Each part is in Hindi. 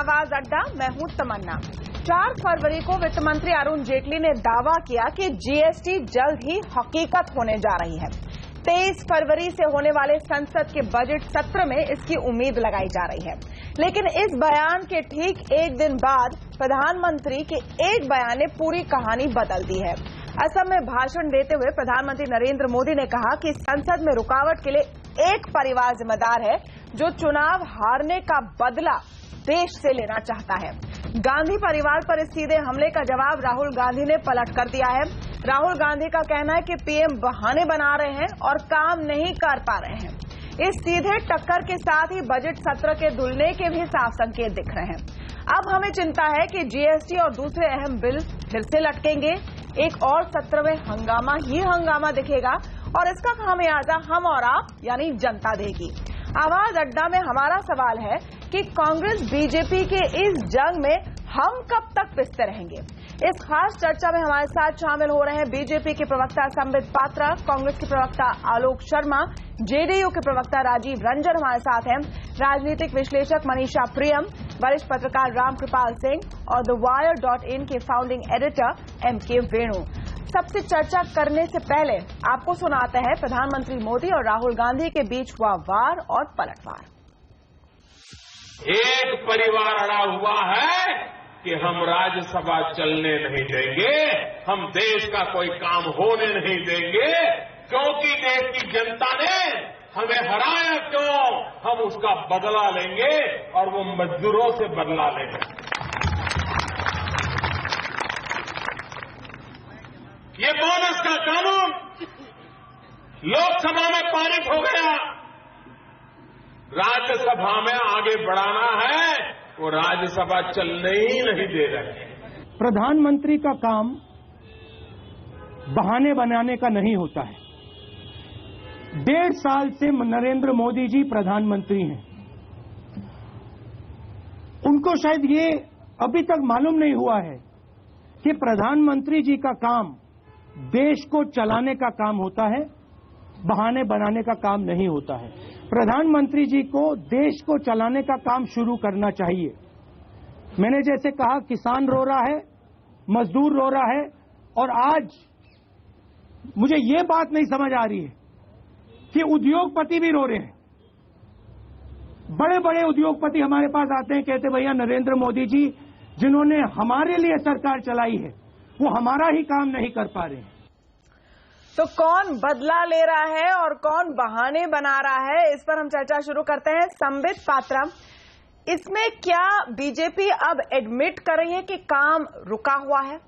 आवाज अड्डा, मैं हूं तमन्ना। 4 फरवरी को वित्त मंत्री अरुण जेटली ने दावा किया कि जीएसटी जल्द ही हकीकत होने जा रही है। 23 फरवरी से होने वाले संसद के बजट सत्र में इसकी उम्मीद लगाई जा रही है। लेकिन इस बयान के ठीक एक दिन बाद प्रधानमंत्री के एक बयान ने पूरी कहानी बदल दी है। असम में भाषण देते हुए प्रधानमंत्री नरेंद्र मोदी ने कहा कि संसद में रुकावट के लिए एक परिवार जिम्मेदार है जो चुनाव हारने का बदला देश से लेना चाहता है। गांधी परिवार पर इस सीधे हमले का जवाब राहुल गांधी ने पलट कर दिया है। राहुल गांधी का कहना है कि पीएम बहाने बना रहे हैं और काम नहीं कर पा रहे हैं। इस सीधे टक्कर के साथ ही बजट सत्र के धुलने के भी साफ संकेत दिख रहे हैं। अब हमें चिंता है कि जीएसटी और दूसरे अहम बिल फिर से लटकेंगे। एक और सत्र में हंगामा ही हंगामा दिखेगा और इसका खामियाजा हम और आप यानी जनता देगी। आवाज अड्डा में हमारा सवाल है कि कांग्रेस बीजेपी के इस जंग में हम कब तक पिसते रहेंगे। इस खास चर्चा में हमारे साथ शामिल हो रहे हैं बीजेपी के प्रवक्ता संबित पात्रा, कांग्रेस के प्रवक्ता आलोक शर्मा, जेडीयू के प्रवक्ता राजीव रंजन हमारे साथ हैं, राजनीतिक विश्लेषक मनीषा प्रियम, वरिष्ठ पत्रकार रामकृपाल सिंह और TheWire.in के फाउंडिंग एडिटर एमके वेणु। सबसे चर्चा करने से पहले आपको सुनाते हैं प्रधानमंत्री मोदी और राहुल गांधी के बीच हुआ वार और पलटवार। एक परिवार अड़ा हुआ है कि हम राज्यसभा चलने नहीं देंगे, हम देश का कोई काम होने नहीं देंगे, क्योंकि देश की जनता ने हमें हराया क्यों, हम उसका बदला लेंगे और वो मजदूरों से बदला लेंगे। ये बोनस का कानून लोकसभा में पारित हो गया, राज्यसभा में आगे बढ़ाना है, वो राज्यसभा चलने ही नहीं दे रहे। प्रधानमंत्री का काम बहाने बनाने का नहीं होता है। 1.5 साल से नरेंद्र मोदी जी प्रधानमंत्री हैं। उनको शायद ये अभी तक मालूम नहीं हुआ है कि प्रधानमंत्री जी का काम देश को चलाने का काम होता है, बहाने बनाने का काम नहीं होता है। प्रधानमंत्री जी को देश को चलाने का काम शुरू करना चाहिए। मैंने जैसे कहा, किसान रो रहा है, मजदूर रो रहा है, और आज मुझे ये बात नहीं समझ आ रही है कि उद्योगपति भी रो रहे हैं। बड़े बड़े उद्योगपति हमारे पास आते हैं, कहते भैया नरेंद्र मोदी जी जिन्होंने हमारे लिए सरकार चलाई है वो हमारा ही काम नहीं कर पा रहे हैं। तो कौन बदला ले रहा है और कौन बहाने बना रहा है, इस पर हम चर्चा शुरू करते हैं। संबित पात्रा, इसमें क्या बीजेपी अब एडमिट कर रही है कि काम रुका हुआ है?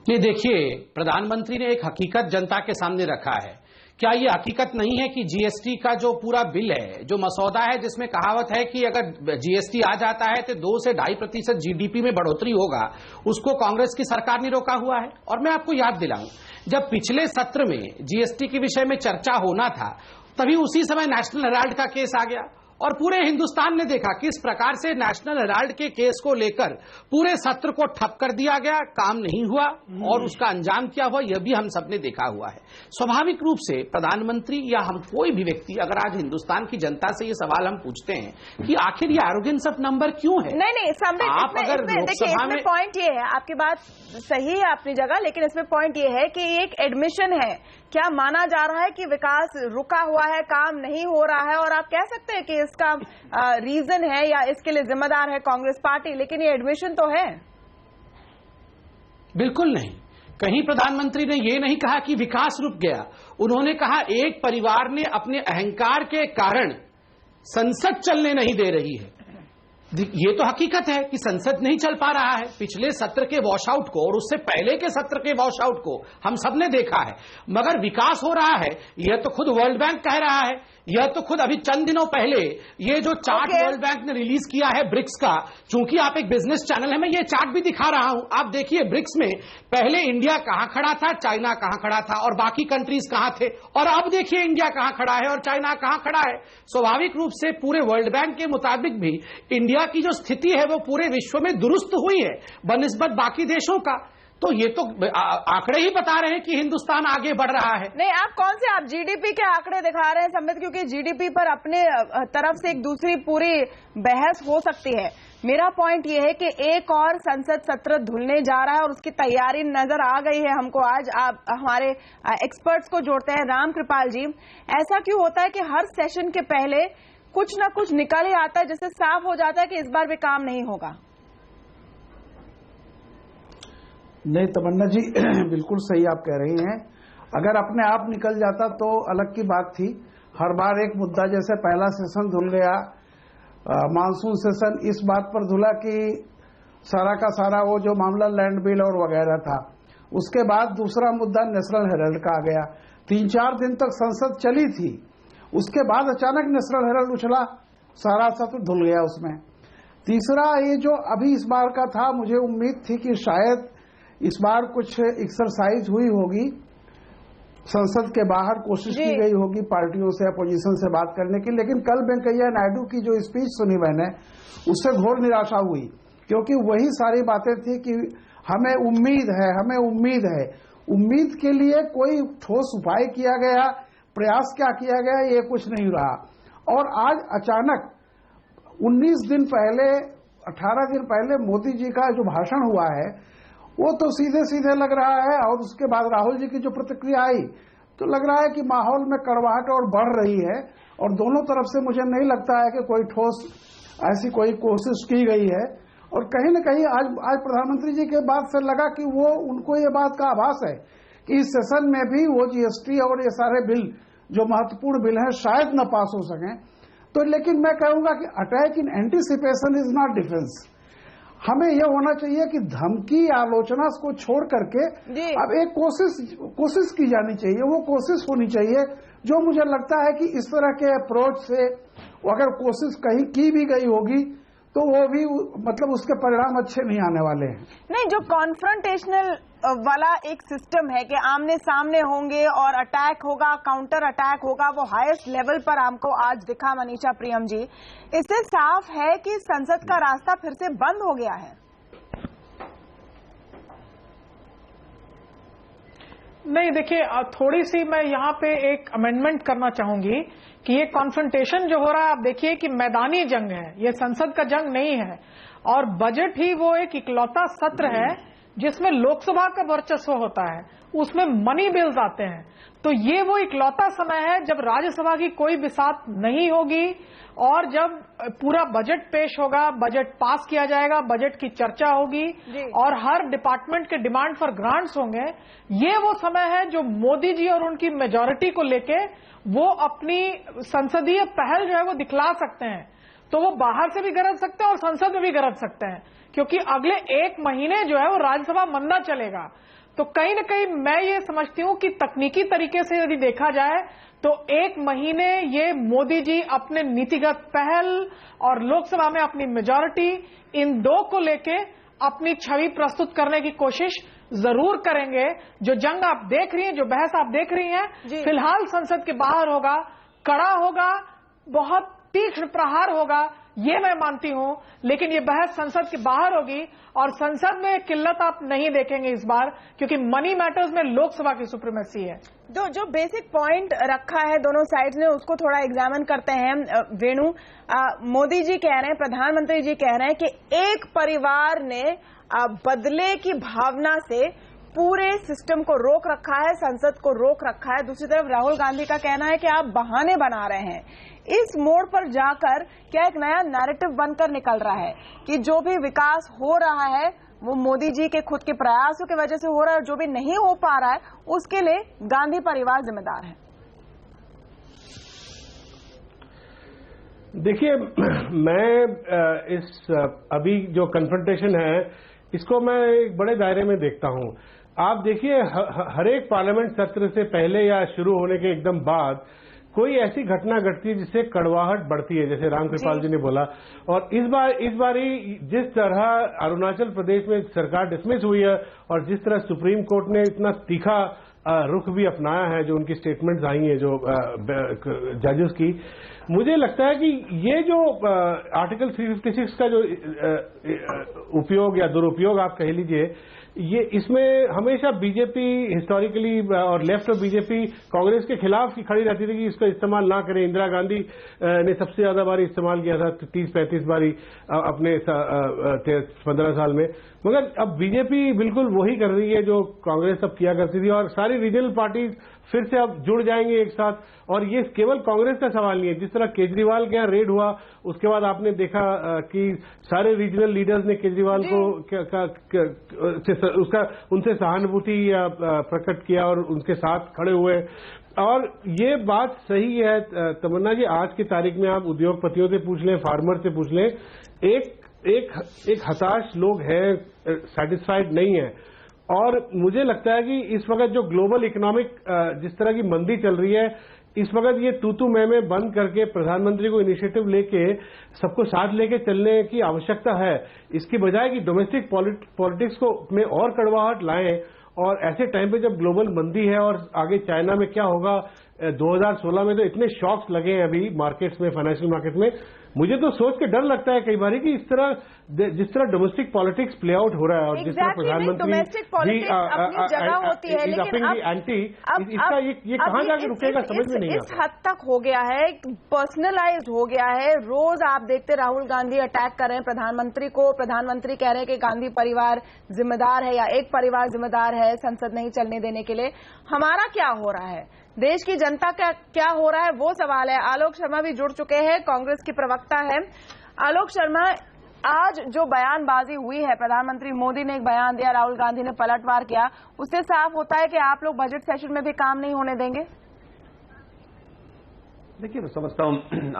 ये देखिए, प्रधानमंत्री ने एक हकीकत जनता के सामने रखा है। क्या ये हकीकत नहीं है कि जीएसटी का जो पूरा बिल है, जो मसौदा है, जिसमें कहावत है कि अगर जीएसटी आ जाता है तो 2 से 2.5% जीडीपी में बढ़ोतरी होगा, उसको कांग्रेस की सरकार ने रोका हुआ है। और मैं आपको याद दिलाऊं, जब पिछले सत्र में जीएसटी के विषय में चर्चा होना था, तभी उसी समय नेशनल हेराल्ड का केस आ गया और पूरे हिंदुस्तान ने देखा किस प्रकार से नेशनल हेराल्ड के केस को लेकर पूरे सत्र को ठप कर दिया गया, काम नहीं हुआ और उसका अंजाम क्या हुआ यह भी हम सबने देखा हुआ है। स्वाभाविक रूप से प्रधानमंत्री या हम कोई भी व्यक्ति अगर आज हिंदुस्तान की जनता से ये सवाल हम पूछते हैं कि आखिर ये एरोगेंस ऑफ नंबर क्यों है। नहीं संबित, आप अगर लोकसभा में पॉइंट ये है, आपकी बात सही है अपनी जगह, लेकिन इसमें पॉइंट ये है कि एक एडमिशन है। क्या माना जा रहा है कि विकास रुका हुआ है, काम नहीं हो रहा है, और आप कह सकते हैं कि इसका रीजन है या इसके लिए जिम्मेदार है कांग्रेस पार्टी, लेकिन ये एडमिशन तो है। बिल्कुल नहीं, कहीं प्रधानमंत्री ने ये नहीं कहा कि विकास रुक गया। उन्होंने कहा एक परिवार ने अपने अहंकार के कारण संसद चलने नहीं दे रही है। ये तो हकीकत है कि संसद नहीं चल पा रहा है। पिछले सत्र के वॉशआउट को और उससे पहले के सत्र के वॉशआउट को हम सबने देखा है, मगर विकास हो रहा है यह तो खुद वर्ल्ड बैंक कह रहा है। यह तो खुद अभी चंद दिनों पहले ये जो चार्ट वर्ल्ड बैंक ने रिलीज किया है ब्रिक्स का, चूंकि आप एक बिजनेस चैनल है, मैं ये चार्ट भी दिखा रहा हूं। आप देखिए ब्रिक्स में पहले इंडिया कहां खड़ा था, चाइना कहां खड़ा था और बाकी कंट्रीज कहां थे, और अब देखिए इंडिया कहां खड़ा है और चाइना कहां खड़ा है। स्वाभाविक रूप से पूरे वर्ल्ड बैंक के मुताबिक भी इंडिया की जो स्थिति है वो पूरे विश्व में दुरुस्त हुई है बनिस्बत बाकी देशों का। तो ये तो आंकड़े ही बता रहे हैं कि हिंदुस्तान आगे बढ़ रहा है। नहीं, आप जीडीपी के आंकड़े दिखा रहे हैं संबित, क्योंकि जीडीपी पर अपने तरफ से एक दूसरी पूरी बहस हो सकती है। मेरा पॉइंट ये है कि एक और संसद सत्र धुलने जा रहा है और उसकी तैयारी नजर आ गई है हमको। आज आप हमारे एक्सपर्ट्स को जोड़ते हैं। राम कृपाल जी, ऐसा क्यों होता है कि हर सेशन के पहले कुछ ना कुछ निकल ही आता है जिससे साफ हो जाता है कि इस बार भी काम नहीं होगा? नहीं तमन्ना जी, बिल्कुल सही आप कह रही हैं। अगर अपने आप निकल जाता तो अलग की बात थी। हर बार एक मुद्दा, जैसे पहला सेशन धुल गया, मानसून सेशन इस बात पर धुला कि सारा का सारा वो जो मामला लैंड बिल और वगैरह था, उसके बाद दूसरा मुद्दा नेशनल हेराल्ड का आ गया। 3-4 दिन तक संसद चली थी, उसके बाद अचानक नेशनल हेराल्ड उछला, सारा सत्र धुल गया उसमें। तीसरा ये जो अभी इस बार का था, मुझे उम्मीद थी कि शायद इस बार कुछ एक्सरसाइज हुई होगी, संसद के बाहर कोशिश की गई होगी पार्टियों से, अपोजिशन से बात करने की। लेकिन कल वेंकैया नायडू की जो स्पीच सुनी मैंने, उससे घोर निराशा हुई, क्योंकि वही सारी बातें थी कि हमें उम्मीद है, हमें उम्मीद है। उम्मीद के लिए कोई ठोस उपाय किया गया, प्रयास क्या किया गया, ये कुछ नहीं रहा। और आज अचानक 19 दिन पहले, 18 दिन पहले मोदी जी का जो भाषण हुआ है, वो तो सीधे सीधे लग रहा है, और उसके बाद राहुल जी की जो प्रतिक्रिया आई, तो लग रहा है कि माहौल में कड़वाहट और बढ़ रही है। और दोनों तरफ से मुझे नहीं लगता है कि कोई ठोस ऐसी कोई कोशिश की गई है। और कहीं न कहीं आज प्रधानमंत्री जी के बात से लगा कि वो, उनको ये बात का आभास है कि इस सेशन में भी वो जीएसटी और ये सारे बिल जो महत्वपूर्ण बिल हैं शायद न पास हो सकें। तो लेकिन मैं कहूंगा कि attack in anticipation is not defence. हमें यह होना चाहिए कि धमकी, आलोचना को छोड़ करके अब एक कोशिश की जानी चाहिए। वो कोशिश होनी चाहिए जो मुझे लगता है कि इस तरह के अप्रोच से अगर कोशिश कहीं की भी गई होगी तो वो भी मतलब उसके परिणाम अच्छे नहीं आने वाले हैं। नहीं, जो कॉन्फ्रंटेशनल वाला एक सिस्टम है कि आमने सामने होंगे और अटैक होगा, काउंटर अटैक होगा, वो हाईएस्ट लेवल पर हमको आज दिखा मनीषा प्रियम जी। इससे साफ है कि संसद का रास्ता फिर से बंद हो गया है। नहीं, देखिए, थोड़ी सी मैं यहाँ पे एक अमेंडमेंट करना चाहूंगी कि ये कॉन्फ्रंटेशन जो हो रहा है, आप देखिए कि मैदानी जंग है, ये संसद का जंग नहीं है। और बजट ही वो एक इकलौता सत्र है जिसमें लोकसभा का वर्चस्व होता है, उसमें मनी बिल्स आते हैं। तो ये वो इकलौता समय है जब राज्यसभा की कोई बिसात नहीं होगी और जब पूरा बजट पेश होगा, बजट पास किया जाएगा, बजट की चर्चा होगी और हर डिपार्टमेंट के डिमांड फॉर ग्रांट्स होंगे। ये वो समय है जो मोदी जी और उनकी मेजॉरिटी को लेके वो अपनी संसदीय पहल जो है वो दिखला सकते हैं। तो वो बाहर से भी गरज सकते हैं और संसद में भी गरज सकते हैं, क्योंकि अगले 1 महीने जो है वो राज्यसभा मंदा चलेगा। तो कहीं न कहीं मैं ये समझती हूं कि तकनीकी तरीके से यदि देखा जाए तो 1 महीने ये मोदी जी अपने नीतिगत पहल और लोकसभा में अपनी मेजॉरिटी, इन दो को लेके अपनी छवि प्रस्तुत करने की कोशिश जरूर करेंगे। जो जंग आप देख रही हैं, जो बहस आप देख रही हैं, फिलहाल संसद के बाहर होगा, कड़ा होगा, बहुत तीक्ष्ण प्रहार होगा, ये मैं मानती हूं। लेकिन ये बहस संसद के बाहर होगी और संसद में किल्लत आप नहीं देखेंगे इस बार, क्योंकि मनी मैटर्स में लोकसभा की सुप्रीमेसी है। जो बेसिक पॉइंट रखा है दोनों साइड्स ने, उसको थोड़ा एग्जामिन करते हैं। वेणु, मोदी जी कह रहे हैं, प्रधानमंत्री जी कह रहे हैं कि एक परिवार ने बदले की भावना से पूरे सिस्टम को रोक रखा है, संसद को रोक रखा है। दूसरी तरफ राहुल गांधी का कहना है कि आप बहाने बना रहे हैं। इस मोड़ पर जाकर क्या एक नया नैरेटिव बनकर निकल रहा है कि जो भी विकास हो रहा है वो मोदी जी के खुद के प्रयासों की वजह से हो रहा है, और जो भी नहीं हो पा रहा है उसके लिए गांधी परिवार जिम्मेदार है? देखिए, मैं इस अभी जो कन्फ्रंटेशन है इसको मैं एक बड़े दायरे में देखता हूं। आप देखिए, हर एक पार्लियामेंट सत्र से पहले या शुरू होने के एकदम बाद कोई ऐसी घटना घटती है जिससे कड़वाहट बढ़ती है, जैसे रामकृपाल जी ने बोला। और इस बार जिस तरह अरुणाचल प्रदेश में सरकार डिसमिस हुई है और जिस तरह सुप्रीम कोर्ट ने इतना तीखा रुख भी अपनाया है, जो उनकी स्टेटमेंट्स आई हैं जो जजेस की, मुझे लगता है कि ये जो आर्टिकल 356 का जो उपयोग या दुरुपयोग आप कह लीजिए, ये इसमें हमेशा बीजेपी हिस्टोरिकली और लेफ्ट और बीजेपी कांग्रेस के खिलाफ की खड़ी रहती थी कि इसका इस्तेमाल ना करें। इंदिरा गांधी ने सबसे ज्यादा बारी इस्तेमाल किया था, 30-35 बारी अपने 15 साल में। मगर अब बीजेपी बिल्कुल वही कर रही है जो कांग्रेस अब किया करती थी, और सारी रीजनल पार्टीज फिर से अब जुड़ जाएंगे एक साथ। और ये केवल कांग्रेस का सवाल नहीं है। जिस तरह केजरीवाल के यहाँ रेड हुआ, उसके बाद आपने देखा कि सारे रीजनल लीडर्स ने केजरीवाल को उनसे सहानुभूति प्रकट किया और उनके साथ खड़े हुए। और ये बात सही है तमन्ना जी, आज की तारीख में आप उद्योगपतियों से पूछ लें, फार्मर से पूछ लें, एक हताश लोग हैं, सेटिस्फाइड नहीं है। और मुझे लगता है कि इस वक्त जो ग्लोबल इकोनॉमिक जिस तरह की मंदी चल रही है, इस वक्त ये तू मैं बंद करके प्रधानमंत्री को इनिशिएटिव लेके सबको साथ लेके चलने की आवश्यकता है। इसकी बजाय कि डोमेस्टिक पॉलिटिक्स को में और कड़वाहट लाएं, और ऐसे टाइम पे जब ग्लोबल मंदी है और आगे चाइना में क्या होगा, 2016 में तो इतने शॉक्स लगे हैं अभी मार्केट्स में, फाइनेंशियल मार्केट में। मुझे तो सोच के डर लगता है कई बार कि जिस तरह डोमेस्टिक पॉलिटिक्स प्ले आउट हो रहा है और जिस तरह प्रधानमंत्री एंटी, इसका ये कहां जाके रुकेगा समझ में नहीं आता। इस हद तक हो गया है, पर्सनलाइज्ड हो गया है। रोज आप देखते राहुल गांधी अटैक कर रहे हैं प्रधानमंत्री को। प्रधानमंत्री कह रहे हैं कि गांधी परिवार जिम्मेदार है या एक परिवार जिम्मेदार है संसद नहीं चलने देने के लिए। हमारा क्या हो रहा है, देश की जनता का क्या हो रहा है, वो सवाल है। आलोक शर्मा भी जुड़ चुके हैं, कांग्रेस की प्रवक्ता है। आलोक शर्मा, आज जो बयानबाजी हुई है, प्रधानमंत्री मोदी ने एक बयान दिया, राहुल गांधी ने पलटवार किया, उससे साफ होता है कि आप लोग बजट सेशन में भी काम नहीं होने देंगे। देखिए, मैं समझता हूं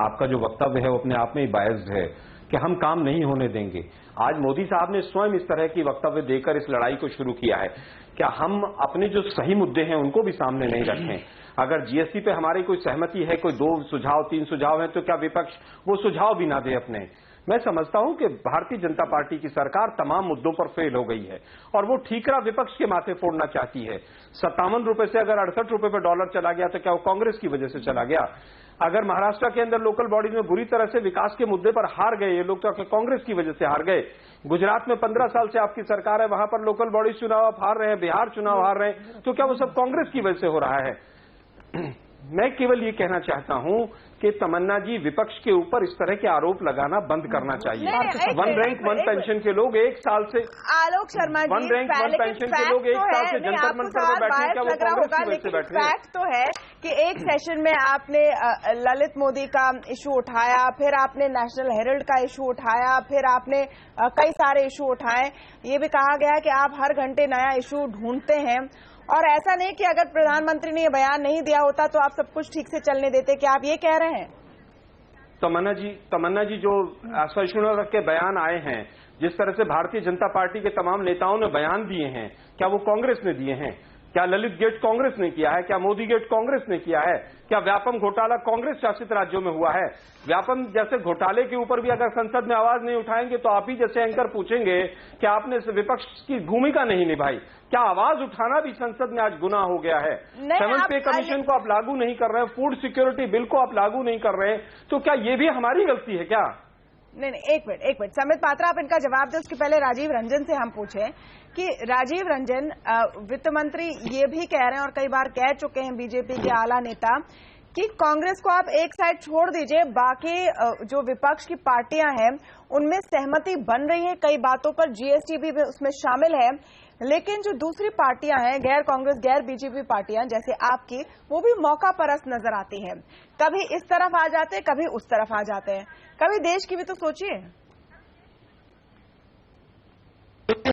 आपका जो वक्तव्य है वो अपने आप में ही बायस्ड है कि हम काम नहीं होने देंगे। आज मोदी साहब ने स्वयं इस तरह की वक्तव्य देकर इस लड़ाई को शुरू किया है। क्या हम अपने जो सही मुद्दे हैं उनको भी सामने नहीं रखें? अगर जीएसटी पे हमारी कोई सहमति है, कोई 2 सुझाव 3 सुझाव हैं, तो क्या विपक्ष वो सुझाव भी ना दे अपने? मैं समझता हूं कि भारतीय जनता पार्टी की सरकार तमाम मुद्दों पर फेल हो गई है और वो ठीकरा विपक्ष के माथे फोड़ना चाहती है। 57 रुपए से अगर 68 रुपए पे डॉलर चला गया तो क्या वो कांग्रेस की वजह से चला गया? अगर महाराष्ट्र के अंदर लोकल बॉडीज में बुरी तरह से विकास के मुद्दे पर हार गए ये लोग, तो कांग्रेस की वजह से हार गए। गुजरात में 15 साल से आपकी सरकार है, वहां पर लोकल बॉडीज चुनाव आप हार रहे हैं, बिहार चुनाव हार रहे हैं, तो क्या वो सब कांग्रेस की वजह से हो रहा है? मैं केवल ये कहना चाहता हूं कि तमन्ना जी, विपक्ष के ऊपर इस तरह के आरोप लगाना बंद करना चाहिए। 1 रैंक 1 पेंशन के लोग एक साल से, आलोक शर्मा जी, 1 रैंक 1 पेंशन के लोग एक साल से जंतर मंतर में बैठे, क्या वो कांग्रेस की वजह से बैठ रहे हैं? फैक्ट तो है कि एक सेशन में आपने ललित मोदी का इशू उठाया, फिर आपने नेशनल हेराल्ड का इशू उठाया, फिर आपने कई सारे इशू उठाए। ये भी कहा गया कि आप हर घंटे नया इशू ढूंढते हैं, और ऐसा नहीं कि अगर प्रधानमंत्री ने ये बयान नहीं दिया होता तो आप सब कुछ ठीक से चलने देते। क्या आप ये कह रहे हैं? तमन्ना जी, जो असहिष्णुता के बयान आए हैं, जिस तरह से भारतीय जनता पार्टी के तमाम नेताओं ने बयान दिए हैं, क्या वो कांग्रेस ने दिए हैं? क्या ललित गेट कांग्रेस ने किया है? क्या मोदी गेट कांग्रेस ने किया है? क्या व्यापम घोटाला कांग्रेस शासित राज्यों में हुआ है? व्यापम जैसे घोटाले के ऊपर भी अगर संसद में आवाज नहीं उठाएंगे तो आप ही जैसे एंकर पूछेंगे कि आपने विपक्ष की भूमिका नहीं निभाई। क्या आवाज उठाना भी संसद में आज गुनाह हो गया है? 7th पे कमीशन को आप लागू नहीं कर रहे हैं, फूड सिक्योरिटी बिल को आप लागू नहीं कर रहे हैं, तो क्या ये भी हमारी गलती है क्या? नहीं, एक मिनट समित पात्रा, आप इनका जवाब दें। उसके पहले राजीव रंजन से हम पूछें कि राजीव रंजन, वित्त मंत्री ये भी कह रहे हैं और कई बार कह चुके हैं बीजेपी के आला नेता कि कांग्रेस को आप एक साइड छोड़ दीजिए, बाकी जो विपक्ष की पार्टियां हैं उनमें सहमति बन रही है कई बातों पर, जीएसटी भी उसमें शामिल है, लेकिन जो दूसरी पार्टियां हैं, गैर कांग्रेस गैर बीजेपी पार्टियां जैसे आपकी, वो भी मौका परस्त नजर आती है। कभी इस तरफ आ जाते हैं, कभी उस तरफ आ जाते हैं। कभी देश की भी तो सोचिए।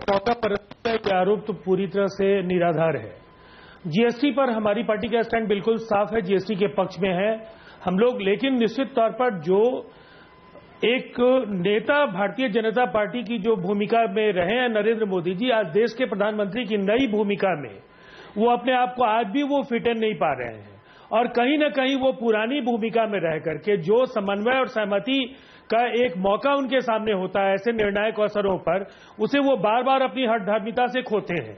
मौका परस्त के आरोप तो पूरी तरह से निराधार है। जीएसटी पर हमारी पार्टी का स्टैंड बिल्कुल साफ है, जीएसटी के पक्ष में है हम लोग। लेकिन निश्चित तौर पर जो एक नेता भारतीय जनता पार्टी की जो भूमिका में रहे हैं नरेंद्र मोदी जी, आज देश के प्रधानमंत्री की नई भूमिका में वो अपने आप को आज भी वो फिट इन नहीं पा रहे हैं, और कहीं न कहीं वो पुरानी भूमिका में रह करके जो समन्वय और सहमति का एक मौका उनके सामने होता है ऐसे निर्णायक अवसरों पर, उसे वो बार बार अपनी हठधर्मिता से खोते हैं।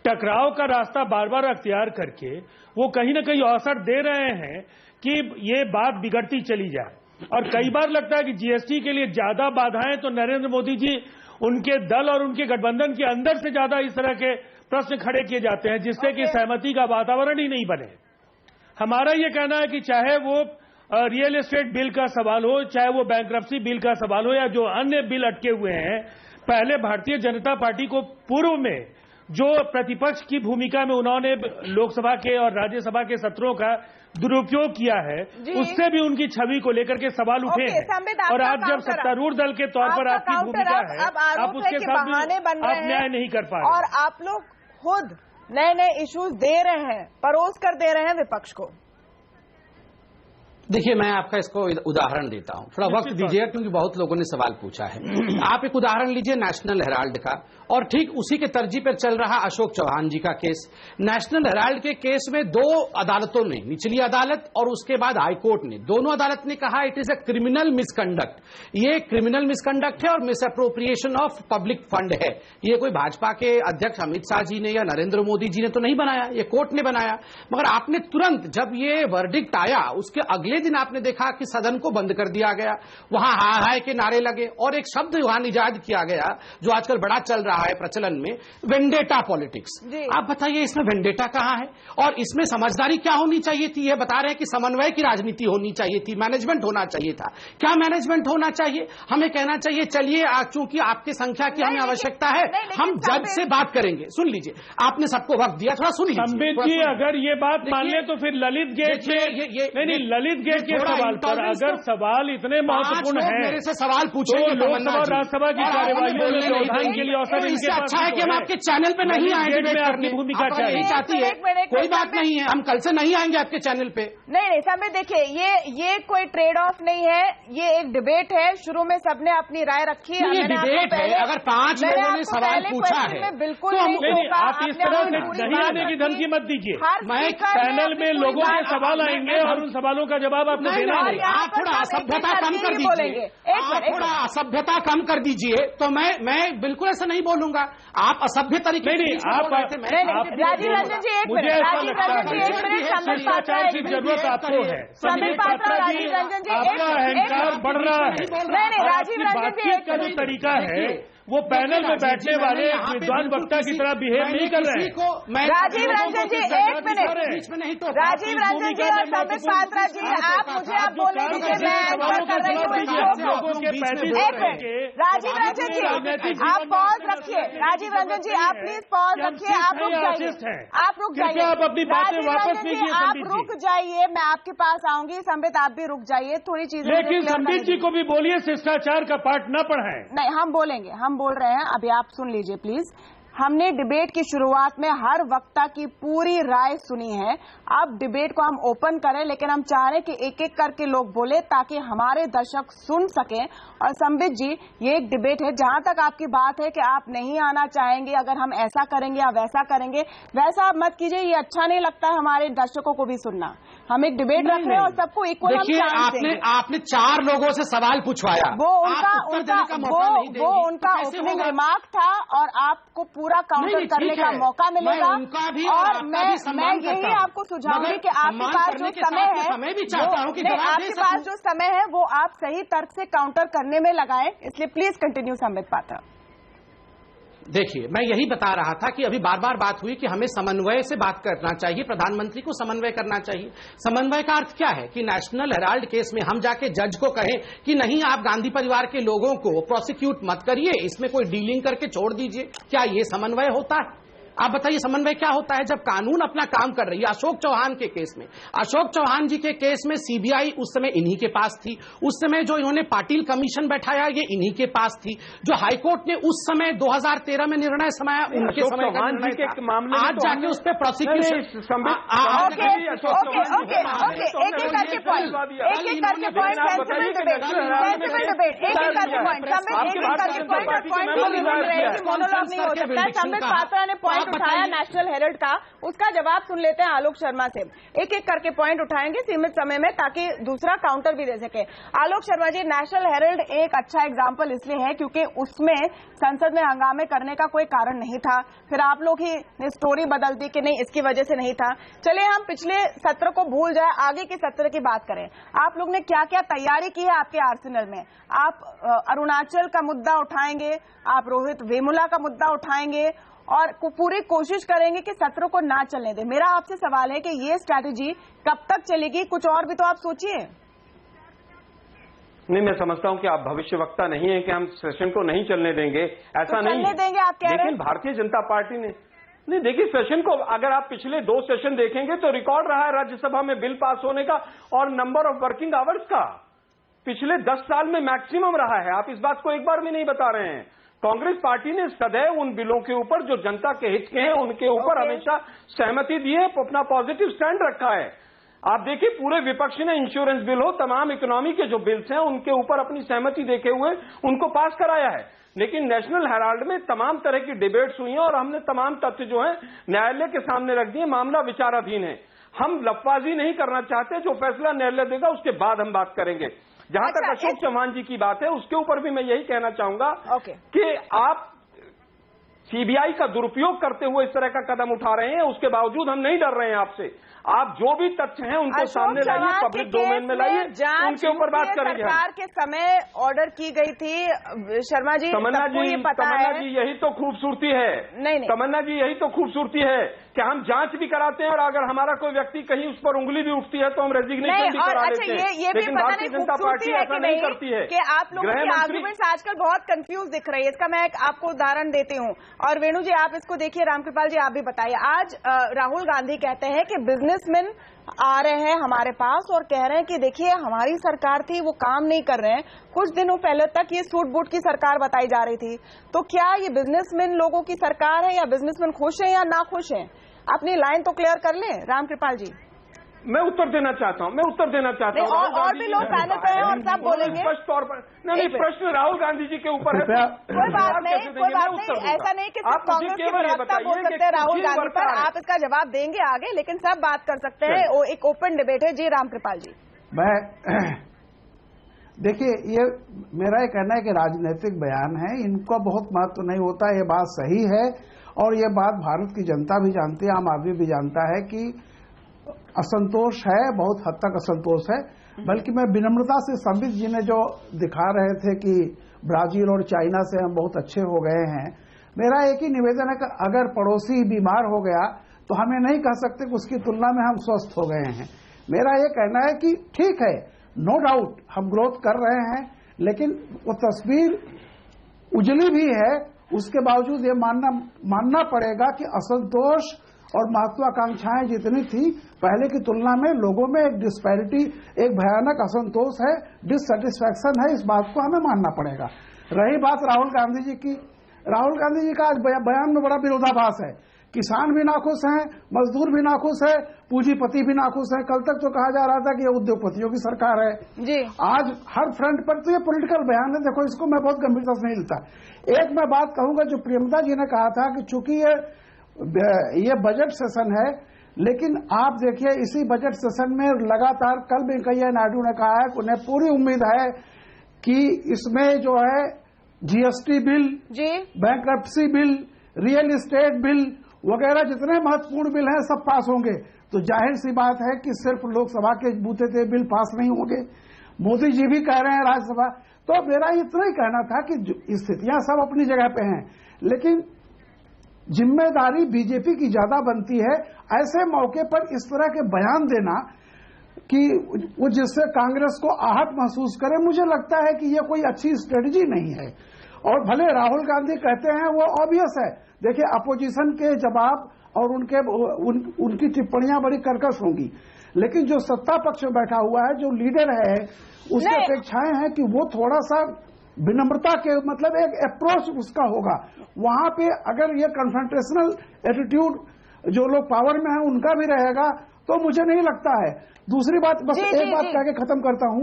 टकराव का रास्ता बार बार अख्तियार करके वो कहीं न कहीं अवसर दे रहे हैं कि ये बात बिगड़ती चली जाए। और कई बार लगता है कि जीएसटी के लिए ज्यादा बाधाएं तो नरेंद्र मोदी जी उनके दल और उनके गठबंधन के अंदर से ज्यादा इस तरह के प्रश्न खड़े किए जाते हैं जिससे कि सहमति का वातावरण ही नहीं बने। हमारा ये कहना है कि चाहे वो रियल एस्टेट बिल का सवाल हो, चाहे वो बैंक्रप्सी बिल का सवाल हो, या जो अन्य बिल अटके हुए हैं, पहले भारतीय जनता पार्टी को पूर्व में जो प्रतिपक्ष की भूमिका में उन्होंने लोकसभा के और राज्यसभा के सत्रों का दुरुपयोग किया है, उससे भी उनकी छवि को लेकर के सवाल उठे हैं। और आज जब सत्तारूढ़ दल के तौर पर आपकी भूमिका है, आप उसके साथ भी आप न्याय नहीं कर पा रहे। और आप लोग खुद नए नए इश्यूज दे रहे हैं, परोस कर दे रहे हैं विपक्ष को। देखिए, मैं आपका इसको उदाहरण देता हूं, थोड़ा वक्त दीजिएगा क्योंकि बहुत लोगों ने सवाल पूछा है। आप एक उदाहरण लीजिए नेशनल हेराल्ड का, और ठीक उसी के तर्जी पर चल रहा अशोक चौहान जी का केस। नेशनल हेराल्ड के केस में दो अदालतों ने, निचली अदालत और उसके बाद हाईकोर्ट ने, दोनों अदालत ने कहा it is a criminal misconduct, ये क्रिमिनल मिसकंडक्ट है और miss appropriation of public fund है। ये कोई भाजपा के अध्यक्ष अमित शाह जी ने या नरेंद्र मोदी जी ने तो नहीं बनाया, ये कोर्ट ने बनाया। मगर आपने तुरंत जब ये वर्डिक्ट आया उसके अगले दिन आपने देखा कि सदन को बंद कर दिया गया, वहां हाय हाय के नारे लगे और एक शब्द वहां इजाद किया गया जो आजकल बड़ा चल रहा है प्रचलन में, वेंडेटा पॉलिटिक्स। आप बताइए इसमें वेंडेटा कहां है? और इसमें समझदारी क्या होनी चाहिए थी? ये बता रहे हैं कि समन्वय की राजनीति होनी चाहिए थी, मैनेजमेंट होना चाहिए था। क्या मैनेजमेंट होना चाहिए? हमें कहना चाहिए चलिए चूंकि आपकी संख्या की हमें आवश्यकता है, हम जज से बात करेंगे। सुन लीजिए, आपने सबको वक्त दिया, थोड़ा सुन लीजिए। संबित जी, अगर ये बात मान ले तो फिर ललित गेट नहीं, ललित गेट के सवाल पर अगर सवाल इतने महत्वपूर्ण है, मेरे से सवाल पूछे तो लोकसभा और राज्यसभा की कार्यवाही में व्यवधान के लिए अवसर इनके पास अच्छा है कि हम आपके चैनल पे नहीं आए, आपकी भूमिका चाहिए चाहती है, कोई बात नहीं है, हम कल से नहीं आएंगे आपके चैनल पे। नहीं समय देखिए, ये कोई ट्रेड ऑफ नहीं है, ये एक डिबेट है। शुरू में सबने अपनी राय रखी है, ये डिबेट है। अगर 5 लोगों ने सवाल पूछा है बिल्कुल नहीं, आप इस तरह से नहीं आने की धमकी मत दीजिए। पैनल में लोगों के सवाल आएंगे और उन सवालों का जवाब आपको देना है। आप थोड़ा असभ्यता कम कर दीजिए, आप थोड़ा असभ्यता कम कर दीजिए, तो मैं बिल्कुल ऐसा नहीं बोलूंगा। आप असभ्य तरीके नहीं, आप राजीव रंजन जी एक मिनट, राजीव रंजन जी एक मिनट, संबित पात्रा की जरूरत आपको है। संबित पात्रा, राजीव रंजन जी, आपका अहंकार बढ़ रहा है। नहीं, राजीव रंजन जी बातचीत का जो तरीका है वो पैनल में बैठने वाले विद्वान वक्ता की तरह बिहेव नहीं कर रहे हैं। राजीव रंजन जी एक मिनट, राजीव रंजन जी और संबित पात्रा जी, आप मुझे आप बोलने दीजिए, मैं आंसर कर रही हूँ। राजीव रंजन जी आप पॉज रखिए, राजीव रंजन जी आप प्लीज पॉज रखिए, आप रुक जाइए, आप रुक जाइए, आप अपनी बातें वापस लीजिए। आप रुक जाइए, मैं आपके पास आऊंगी। संबित आप भी रुक जाइए, थोड़ी चीजें। लेकिन संबित जी को भी बोलिए शिष्टाचार का पाठ न पढ़ाएं। नहीं, हम बोलेंगे, हम बोल रहे हैं, अभी आप सुन लीजिए प्लीज। हमने डिबेट की शुरुआत में हर वक्ता की पूरी राय सुनी है। अब डिबेट को हम ओपन करें, लेकिन हम चाह रहे हैं कि एक एक करके लोग बोले ताकि हमारे दर्शक सुन सकें। और संबित जी, ये एक डिबेट है, जहां तक आपकी बात है कि आप नहीं आना चाहेंगे, अगर हम ऐसा करेंगे या वैसा करेंगे, वैसा आप मत कीजिए, ये अच्छा नहीं लगता है हमारे दर्शकों को भी सुनना। हम एक डिबेट रख रहे हैं और सबको इक्वल हम चांस देंगे। आपने 4 लोगों से सवाल पूछवाया, वो उनका ओपनिंग रिमार्क था और आपको पूरा काउंटर करने का मौका मिलेगा। और मैं यही आपको सुझाऊंगी कि आपके पास जो समय है, आपके पास जो समय है वो आप सही तर्क से काउंटर करने में लगाएं। इसलिए प्लीज कंटिन्यू संबित पात्रा। देखिए, मैं यही बता रहा था कि अभी बार बार बात हुई कि हमें समन्वय से बात करना चाहिए, प्रधानमंत्री को समन्वय करना चाहिए। समन्वय का अर्थ क्या है कि नेशनल हेराल्ड केस में हम जाके जज को कहें कि नहीं, आप गांधी परिवार के लोगों को प्रोसिक्यूट मत करिए, इसमें कोई डीलिंग करके छोड़ दीजिए। क्या ये समन्वय होता है? आप बताइए समन्वय क्या होता है? जब कानून अपना काम कर रही है, अशोक चौहान के केस में, अशोक चौहान जी के केस में सीबीआई उस समय इन्हीं के पास थी, उस समय जो इन्होंने पाटिल कमीशन बैठाया ये इन्हीं के पास थी, जो हाईकोर्ट ने उस समय 2013 में निर्णय समाया उनके समय चौहान जी के मामले आज जाके उस पर प्रोसिक्यूशन। एक एक करके पॉइंट, सेंसिबल डिबेट, मोनोलॉग नहीं हो सकता। संबित पात्रा ने पॉइंट पॉइंट उठाया नेशनल हेराल्ड का, उसका जवाब सुन लेते हैं आलोक शर्मा से। एक एक करके पॉइंट उठाएंगे सीमित समय में ताकि दूसरा काउंटर भी दे सके। आलोक शर्मा जी, नेशनल हेराल्ड एक अच्छा एग्जाम्पल इसलिए है क्योंकि उसमें संसद में हंगामे करने का कोई कारण नहीं था, फिर आप लोग ही ने स्टोरी बदल दी कि नहीं इसकी वजह से नहीं था। चलिए हम पिछले सत्र को भूल जाए, आगे के सत्र की बात करें। आप लोग ने क्या क्या तैयारी की है आपके आर्सेनल में? आप अरुणाचल का मुद्दा उठाएंगे, आप रोहित वेमुला का मुद्दा उठाएंगे और पूरी कोशिश करेंगे कि सत्र को ना चलने दें। मेरा आपसे सवाल है कि ये स्ट्रैटेजी कब तक चलेगी? कुछ और भी तो आप सोचिए। नहीं, मैं समझता हूं कि आप भविष्यवक्ता नहीं है कि हम सेशन को नहीं चलने देंगे, ऐसा तो नहीं है। देंगे आप कह रहे हैं? लेकिन भारतीय जनता पार्टी ने नहीं, देखिए सेशन को अगर आप पिछले 2 सेशन देखेंगे तो रिकॉर्ड रहा है राज्यसभा में बिल पास होने का और नंबर ऑफ वर्किंग आवर्स का पिछले 10 साल में मैक्सिमम रहा है। आप इस बात को एक बार भी नहीं बता रहे हैं। कांग्रेस पार्टी ने सदैव उन बिलों के ऊपर जो जनता के हित के हैं उनके ऊपर हमेशा सहमति दी है, अपना पॉजिटिव स्टैंड रखा है। आप देखिए पूरे विपक्ष ने इंश्योरेंस बिल हो, तमाम इकोनॉमी के जो बिल्स हैं उनके ऊपर अपनी सहमति देखे हुए उनको पास कराया है। लेकिन नेशनल हेराल्ड में तमाम तरह की डिबेट्स हुई हैं और हमने तमाम तथ्य जो है न्यायालय के सामने रख दिए। मामला विचाराधीन है, हम लफबाजी नहीं करना चाहते। जो फैसला न्यायालय देगा उसके बाद हम बात करेंगे। जहां तक अशोक चौहान जी की बात है उसके ऊपर भी मैं यही कहना चाहूंगा कि आप सीबीआई का दुरुपयोग करते हुए इस तरह का कदम उठा रहे हैं, उसके बावजूद हम नहीं डर रहे हैं आपसे। आप जो भी तथ्य हैं उनको सामने लाइए, पब्लिक डोमेन में लाइए, उनके ऊपर बात करेंगे। सरकार के समय ऑर्डर की गई थी शर्मा जी, तमन्ना जी, तमन्ना जी यही तो खूबसूरती है। नहीं, तमन्ना जी यही तो खूबसूरती है कि हम जांच भी कराते हैं और अगर हमारा कोई व्यक्ति कहीं उस पर उंगली भी उठती है तो हम रेजिग्नेशन भी करा देते हैं। लेकिन भारतीय जनता पार्टी ऐसा नहीं करती है कि आप लोगों की आर्गुमेंट्स आजकल बहुत कंफ्यूज दिख रही है। इसका मैं आपको उदाहरण देती हूँ और वेणु जी आप इसको देखिए, रामकृपाल जी आप भी बताइए। आज राहुल गांधी कहते हैं कि बिजनेसमैन आ रहे हैं हमारे पास और कह रहे हैं कि देखिए हमारी सरकार थी वो काम नहीं कर रहे हैं। कुछ दिनों पहले तक ये सूट बूट की सरकार बताई जा रही थी। तो क्या ये बिजनेसमैन लोगों की सरकार है या बिजनेसमैन खुश हैं या ना खुश हैं? अपनी लाइन तो क्लियर कर लें रामकृपाल जी। मैं उत्तर देना चाहता हूं, और भी लोग पैनल पे हैं और सब बोलेंगे स्पष्ट तौर पर। नहीं, प्रश्न राहुल गांधी जी के ऊपर है। कोई बात नहीं, ऐसा नहीं कि सिर्फ कांग्रेस के प्रवक्ता बोल सकते हैं राहुल गांधी पर। आप इसका जवाब देंगे आगे, लेकिन सब बात कर सकते हैं। एक ओपन डिबेट है। जी रामकृपाल जी। मैं देखिए, ये मेरा ये कहना है कि राजनीतिक बयान है, इनका बहुत महत्व नहीं होता। ये बात सही है और ये बात भारत की जनता भी जानती है, आम आदमी भी जानता है कि असंतोष है, बहुत हद तक असंतोष है। बल्कि मैं विनम्रता से संबित जी ने जो दिखा रहे थे कि ब्राजील और चाइना से हम बहुत अच्छे हो गए हैं, मेरा एक ही निवेदन है कि अगर पड़ोसी बीमार हो गया तो हमें नहीं कह सकते कि उसकी तुलना में हम स्वस्थ हो गए हैं। मेरा ये कहना है कि ठीक है, नो डाउट हम ग्रोथ कर रहे हैं, लेकिन वो तस्वीर उजली भी है। उसके बावजूद ये मानना पड़ेगा कि असंतोष और महत्वाकांक्षाएं जितनी थी पहले की तुलना में लोगों में एक डिस्पैरिटी, एक भयानक असंतोष है, डिससेटिस्फैक्शन है। इस बात को हमें मानना पड़ेगा। रही बात राहुल गांधी जी की, राहुल गांधी जी का आज बयान में बड़ा विरोधाभास है। किसान भी नाखुश हैं, मजदूर भी नाखुश है, पूंजीपति भी नाखुश है। कल तक तो कहा जा रहा था कि ये उद्योगपतियों की सरकार है जी। आज हर फ्रंट पर तो ये पॉलिटिकल बयान है। देखो, इसको मैं बहुत गंभीरता से नहीं लेता। एक मैं बात कहूंगा जो प्रियमता जी ने कहा था कि चूंकि ये बजट सेशन है, लेकिन आप देखिए इसी बजट सेशन में लगातार कल वेंकैया नायडू ने कहा है कि उन्हें पूरी उम्मीद है कि इसमें जो है GST bill, bankruptcy bill, real estate bill वगैरह जितने महत्वपूर्ण बिल हैं सब पास होंगे। तो जाहिर सी बात है कि सिर्फ लोकसभा के बूते थे बिल पास नहीं होंगे। मोदी जी भी कह रहे हैं राज्यसभा। तो मेरा इतना ही कहना था कि स्थितियां सब अपनी जगह पे हैं, लेकिन जिम्मेदारी बीजेपी की ज्यादा बनती है ऐसे मौके पर इस तरह के बयान देना कि वो जिससे कांग्रेस को आहत महसूस करे। मुझे लगता है कि ये कोई अच्छी स्ट्रेटजी नहीं है। और भले राहुल गांधी कहते हैं वो ऑब्वियस है। देखिए, अपोजिशन के जवाब और उनकी टिप्पणियां बड़ी कर्कश होंगी, लेकिन जो सत्ता पक्ष में बैठा हुआ है, जो लीडर है, उसकी अपेक्षाएं हैं कि वो थोड़ा सा विनम्रता के मतलब एक अप्रोच उसका होगा। वहां पे अगर ये कन्फ्रंटेशनल एटीट्यूड जो लोग पावर में हैं उनका भी रहेगा तो मुझे नहीं लगता है। दूसरी बात, बस एक बात कह के खत्म करता हूं।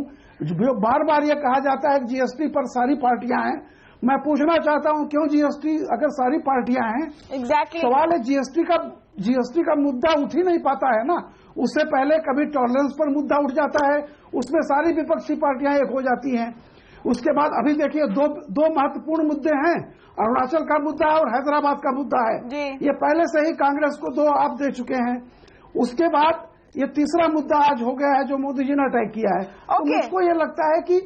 बार बार ये कहा जाता है कि जीएसटी पर सारी पार्टियां हैं, मैं पूछना चाहता हूं क्यों जीएसटी, अगर सारी पार्टियां हैं, एग्जैक्टली सवाल है जीएसटी का मुद्दा उठ ही नहीं पाता है ना। उससे पहले कभी टॉलरेंस पर मुद्दा उठ जाता है, उसमें सारी विपक्षी पार्टियां एक हो जाती हैं। उसके बाद अभी देखिए दो महत्वपूर्ण मुद्दे हैं, अरुणाचल का मुद्दा और हैदराबाद का मुद्दा है। ये पहले से ही कांग्रेस को 2 आप दे चुके हैं। उसके बाद ये तीसरा मुद्दा आज हो गया है जो मोदी जी ने अटैक किया है। तो मुझको ये लगता है कि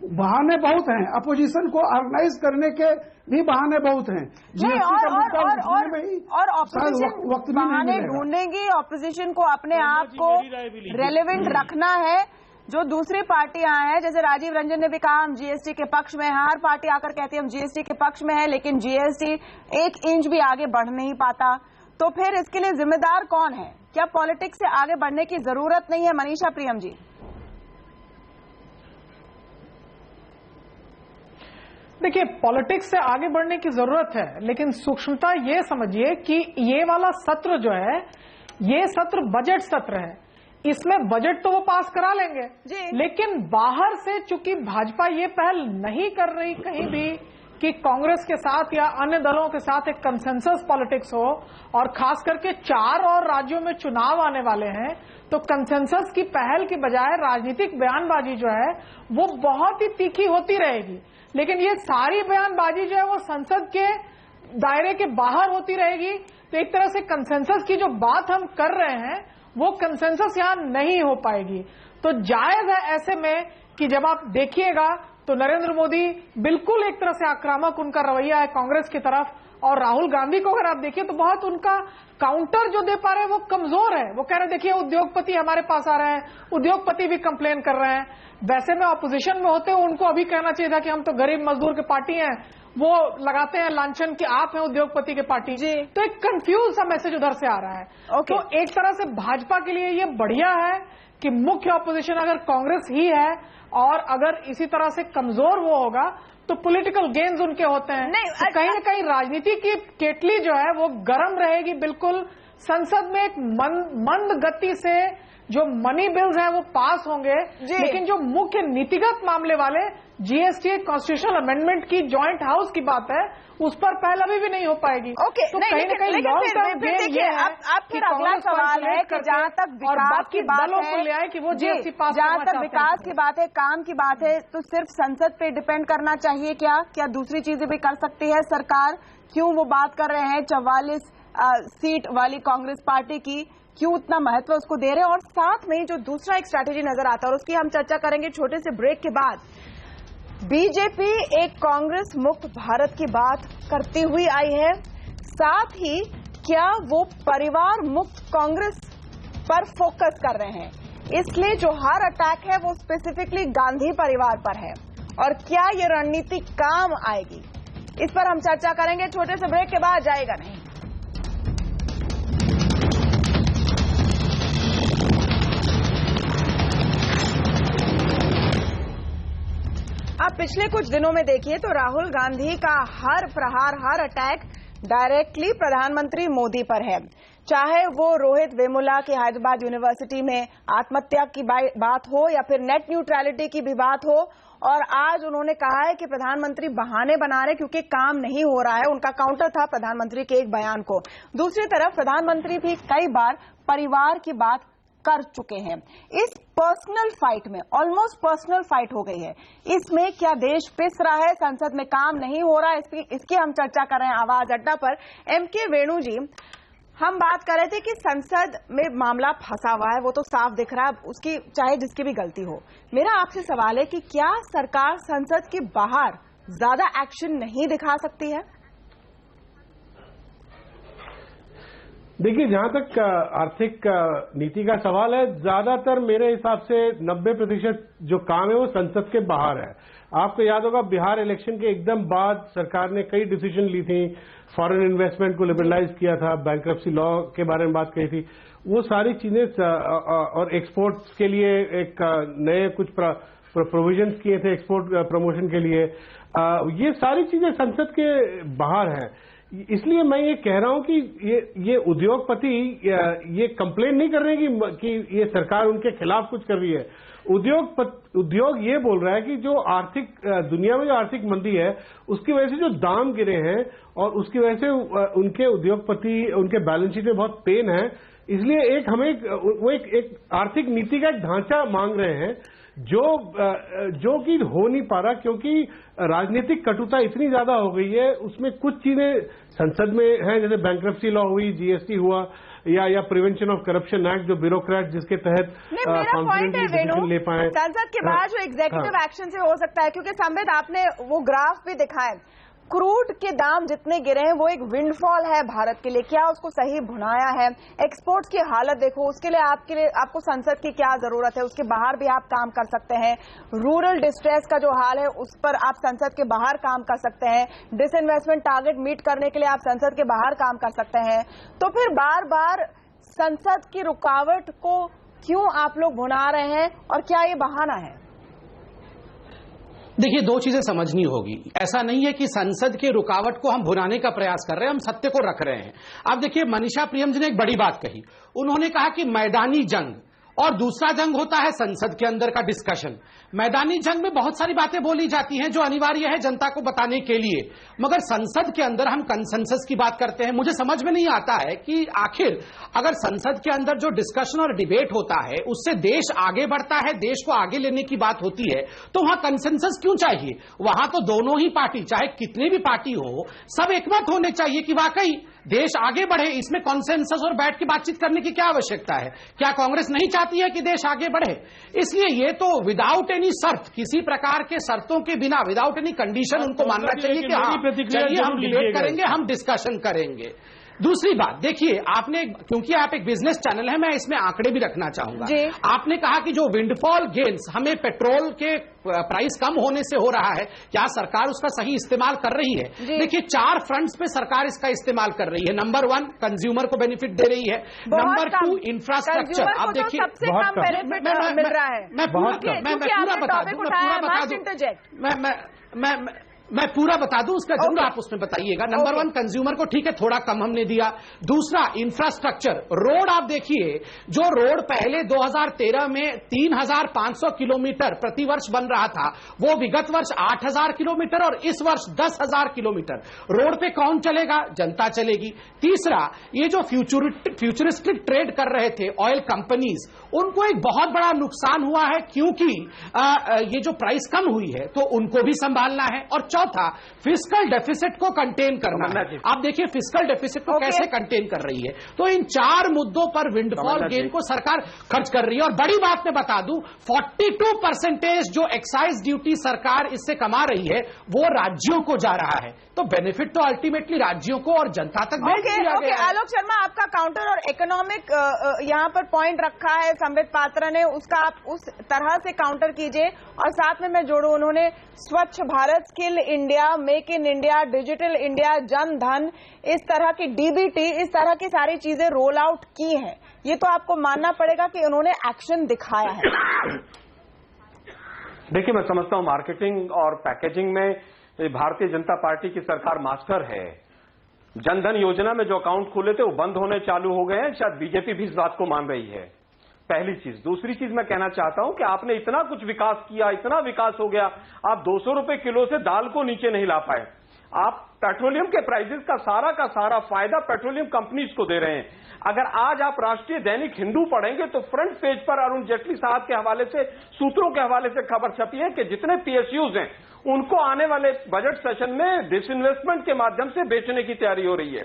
बहाने बहुत हैं, अपोजिशन को ऑर्गेनाइज करने के भी बहाने बहुत हैं। और ऑपोजिशन बहाने ढूंढेंगी, ऑपोजिशन को अपने आप को रेलेवेंट रखना है। जो दूसरी पार्टियां हैं, जैसे राजीव रंजन ने भी कहा हम जीएसटी के पक्ष में हैं, हर पार्टी आकर कहती है हम जीएसटी के पक्ष में है, लेकिन जीएसटी 1 इंच भी आगे बढ़ नहीं पाता। तो फिर इसके लिए जिम्मेदार कौन है? क्या पॉलिटिक्स से आगे बढ़ने की जरूरत नहीं है? मनीषा प्रियम जी। देखिए, पॉलिटिक्स से आगे बढ़ने की जरूरत है, लेकिन सूक्ष्मता ये समझिए कि ये वाला सत्र जो है, ये सत्र बजट सत्र है। इसमें बजट तो वो पास करा लेंगे, लेकिन बाहर से चूंकि भाजपा ये पहल नहीं कर रही कहीं भी कि कांग्रेस के साथ या अन्य दलों के साथ एक कंसेंसस पॉलिटिक्स हो, और खास करके 4 और राज्यों में चुनाव आने वाले हैं, तो कंसेंसस की पहल की बजाय राजनीतिक बयानबाजी जो है वो बहुत ही तीखी होती रहेगी। लेकिन ये सारी बयानबाजी जो है वो संसद के दायरे के बाहर होती रहेगी। तो एक तरह से कंसेंसस की जो बात हम कर रहे हैं वो कंसेंसस यहां नहीं हो पाएगी। तो जायज है ऐसे में कि जब आप देखिएगा तो नरेंद्र मोदी बिल्कुल एक तरह से आक्रामक उनका रवैया है कांग्रेस की तरफ, और राहुल गांधी को अगर आप देखिए तो बहुत उनका काउंटर जो दे पा रहे हैं वो कमजोर है। वो कह रहे देखिए उद्योगपति हमारे पास आ रहे हैं, उद्योगपति भी कंप्लेन कर रहे हैं। वैसे में ऑपोजिशन में होते हुए उनको अभी कहना चाहिए था कि हम तो गरीब मजदूर की पार्टी हैं, वो लगाते हैं लांछन कि आप हैं उद्योगपति की पार्टी। तो एक कंफ्यूज सा मैसेज उधर से आ रहा है। तो एक तरह से भाजपा के लिए ये बढ़िया है कि मुख्य ऑपोजिशन अगर कांग्रेस ही है, और अगर इसी तरह से कमजोर वो होगा तो पॉलिटिकल गेन्स उनके होते हैं। तो कहीं न कहीं राजनीति की केटली जो है वो गर्म रहेगी बिल्कुल। संसद में एक मंद गति से जो मनी बिल्स हैं वो पास होंगे, लेकिन जो मुख्य नीतिगत मामले वाले जीएसटी कॉन्स्टिट्यूशनल अमेंडमेंट की जॉइंट हाउस की बात है, उस पर पहल अभी भी नहीं हो पाएगी। तो कहीं न कहीं लॉन्ग टर्म गेन ये है कि अगला सवाल है कि जहां तक विकास की बात है कि वो जीएसटी पास, जहां तक विकास की बात है, काम की बात है, तो सिर्फ संसद पे डिपेंड करना चाहिए क्या दूसरी चीजें भी कर सकती है सरकार? क्यों वो बात कर रहे हैं 44 सीट वाली कांग्रेस पार्टी की, क्यों उतना महत्व उसको दे रहे हैं? और साथ में जो दूसरा एक स्ट्रैटेजी नजर आता है और उसकी हम चर्चा करेंगे छोटे से ब्रेक के बाद। बीजेपी एक कांग्रेस मुक्त भारत की बात करती हुई आई है, साथ ही क्या वो परिवार मुक्त कांग्रेस पर फोकस कर रहे हैं, इसलिए जो हर अटैक है वो स्पेसिफिकली गांधी परिवार पर है, और क्या ये रणनीति काम आएगी, इस पर हम चर्चा करेंगे छोटे से ब्रेक के बाद। जाएगा नहीं। आप पिछले कुछ दिनों में देखिए तो राहुल गांधी का हर प्रहार, हर अटैक डायरेक्टली प्रधानमंत्री मोदी पर है। चाहे वो रोहित वेमुला की हैदराबाद यूनिवर्सिटी में आत्महत्या की बात हो या फिर नेट न्यूट्रलिटी की भी बात हो, और आज उन्होंने कहा है कि प्रधानमंत्री बहाने बना रहे क्योंकि काम नहीं हो रहा है। उनका काउंटर था प्रधानमंत्री के एक बयान को। दूसरी तरफ प्रधानमंत्री भी कई बार परिवार की बात कर चुके हैं। इस पर्सनल फाइट में, ऑलमोस्ट पर्सनल फाइट हो गई है, इसमें क्या देश पिस रहा है, संसद में काम नहीं हो रहा है, इसकी हम चर्चा कर रहे हैं आवाज अड्डा पर। एमके वेणु जी, हम बात कर रहे थे कि संसद में मामला फंसा हुआ है, वो तो साफ दिख रहा है, उसकी चाहे जिसकी भी गलती हो। मेरा आपसे सवाल है कि क्या सरकार संसद के बाहर ज्यादा एक्शन नहीं दिखा सकती है? देखिए, जहां तक आर्थिक नीति का सवाल है, ज्यादातर मेरे हिसाब से 90% जो काम है वो संसद के बाहर है। आपको याद होगा बिहार इलेक्शन के एकदम बाद सरकार ने कई डिसीजन ली थी, फॉरेन इन्वेस्टमेंट को लिबरलाइज किया था, बैंक्रप्सी लॉ के बारे में बात कही थी, वो सारी चीजें, और एक्सपोर्ट्स के लिए एक नए कुछ प्रोविजंस किए थे एक्सपोर्ट प्रमोशन के लिए। ये सारी चीजें संसद के बाहर हैं। इसलिए मैं ये कह रहा हूं कि ये उद्योगपति ये कंप्लेन नहीं कर रहे कि ये सरकार उनके खिलाफ कुछ कर रही है। उद्योग ये बोल रहा है कि जो दुनिया में जो आर्थिक मंदी है उसकी वजह से जो दाम गिरे हैं और उसकी वजह से उनके उद्योगपति उनके बैलेंस शीट में बहुत पेन है, इसलिए एक आर्थिक नीति का एक ढांचा मांग रहे हैं जो कि हो नहीं पा रहा, क्योंकि राजनीतिक कटुता इतनी ज्यादा हो गई है। उसमें कुछ चीजें संसद में हैं, जैसे बैंक्रप्सी लॉ हुई, जीएसटी हुआ, या प्रिवेंशन ऑफ करप्शन एक्ट, जो ब्यूरोक्रेट जिसके तहत कॉन्फिडेंटली डिसीजन ले पाए। संसद के बाद जो एग्जीक्यूटिव एक्शन से हो सकता है, क्योंकि संबित आपने वो ग्राफ भी दिखाए, क्रूड के दाम जितने गिरे हैं वो एक विंडफॉल है भारत के लिए। क्या उसको सही भुनाया है? एक्सपोर्ट्स की हालत देखो, उसके लिए आपको संसद की क्या जरूरत है? उसके बाहर भी आप काम कर सकते हैं। रूरल डिस्ट्रेस का जो हाल है उस पर आप संसद के बाहर काम कर सकते हैं। डिसइन्वेस्टमेंट टारगेट मीट करने के लिए आप संसद के बाहर काम कर सकते हैं। तो फिर बार बार संसद की रुकावट को क्यों आप लोग भुना रहे हैं, और क्या ये बहाना है? देखिए, दो चीजें समझनी होगी। ऐसा नहीं है कि संसद के रुकावट को हम भुनाने का प्रयास कर रहे हैं, हम सत्य को रख रहे हैं। अब देखिए, मनीषा प्रियम जी ने एक बड़ी बात कही। उन्होंने कहा कि मैदानी जंग और दूसरा जंग होता है संसद के अंदर का डिस्कशन। मैदानी जंग में बहुत सारी बातें बोली जाती हैं जो अनिवार्य है जनता को बताने के लिए, मगर संसद के अंदर हम कंसेंसस की बात करते हैं। मुझे समझ में नहीं आता है कि आखिर अगर संसद के अंदर जो डिस्कशन और डिबेट होता है उससे देश आगे बढ़ता है, देश को आगे लेने की बात होती है, तो वहां कंसेंसस क्यों चाहिए? वहां तो दोनों ही पार्टी, चाहे कितनी भी पार्टी हो, सब एकमत होने चाहिए कि वाकई देश आगे बढ़े। इसमें कॉन्सेंसस और बैठ के बातचीत करने की क्या आवश्यकता है? क्या कांग्रेस नहीं चाहती है कि देश आगे बढ़े? इसलिए ये तो विदाउट एनी शर्त, किसी प्रकार के शर्तों के बिना, विदाउट एनी कंडीशन उनको मानना चाहिए कि हाँ चलिए हम डिबेट करेंगे, हम डिस्कशन करेंगे। दूसरी बात देखिए, आपने, क्योंकि आप एक बिजनेस चैनल है, मैं इसमें आंकड़े भी रखना चाहूंगा। आपने कहा कि जो विंडफॉल गेन्स हमें पेट्रोल के प्राइस कम होने से हो रहा है, क्या सरकार उसका सही इस्तेमाल कर रही है? देखिए, 4 फ्रंट्स पे सरकार इसका इस्तेमाल कर रही है। नंबर 1, कंज्यूमर को बेनिफिट दे रही है। Number 2, infrastructure. आप देखिए, बहुत कम बेनिफिट मिल रहा है। मैं पूरा बता दूं, मैं पूरा बता दूं, उसका जरूर आप उसमें बताइएगा। नंबर 1, कंज्यूमर को ठीक है थोड़ा कम हमने दिया। दूसरा, इंफ्रास्ट्रक्चर, रोड आप देखिए, जो रोड पहले 2013 में 3500 किलोमीटर प्रतिवर्ष बन रहा था, वो विगत वर्ष 8000 किलोमीटर और इस वर्ष 10,000 किलोमीटर। रोड पे कौन चलेगा? जनता चलेगी। तीसरा, ये जो फ्यूचरिस्टिक ट्रेड कर रहे थे ऑयल कंपनीज, उनको एक बहुत बड़ा नुकसान हुआ है, क्योंकि ये जो प्राइस कम हुई है तो उनको भी संभालना है। और चौथा, फिस्कल डेफिसिट को कंटेन करना है। आप देखिए, फिस्कल डेफिसिट को कैसे कंटेन कर रही है। तो इन 4 मुद्दों पर विंडफॉल गेन को सरकार खर्च कर रही है। और बड़ी बात मैं बता दूं, 42% जो एक्साइज ड्यूटी सरकार इससे कमा रही है वो राज्यों को जा रहा है। तो बेनिफिट तो अल्टीमेटली राज्यों को और जनता तक भेज दिया गया है। आलोक शर्मा, आपका काउंटर और इकोनॉमिक यहाँ पर पॉइंट रखा है संबित पात्रा ने, उसका आप उस तरह से काउंटर कीजिए। और साथ में मैं जोड़ूं, उन्होंने स्वच्छ Bharat, skill India, make in India, digital India, Jan Dhan, इस तरह की डीबीटी, इस तरह की सारी चीजें रोल आउट की हैं। ये तो आपको मानना पड़ेगा कि उन्होंने एक्शन दिखाया है। देखिए, मैं समझता हूं मार्केटिंग और पैकेजिंग में भारतीय जनता पार्टी की सरकार मास्टर है। जनधन योजना में जो अकाउंट खुले थे वो बंद होने चालू हो गए हैं। शायद बीजेपी भी इस बात को मान रही है। पहली चीज। दूसरी चीज मैं कहना चाहता हूं कि आपने इतना कुछ विकास किया, इतना विकास हो गया, आप 200 रुपए किलो से दाल को नीचे नहीं ला पाए। आप पेट्रोलियम के प्राइसेस का सारा फायदा पेट्रोलियम कंपनीज को दे रहे हैं। अगर आज आप राष्ट्रीय दैनिक हिंदू पढ़ेंगे तो फ्रंट पेज पर अरुण जेटली साहब के हवाले से, सूत्रों के हवाले से खबर छपी है कि जितने पीएसयूज हैं उनको आने वाले बजट सेशन में डिसइन्वेस्टमेंट के माध्यम से बेचने की तैयारी हो रही है।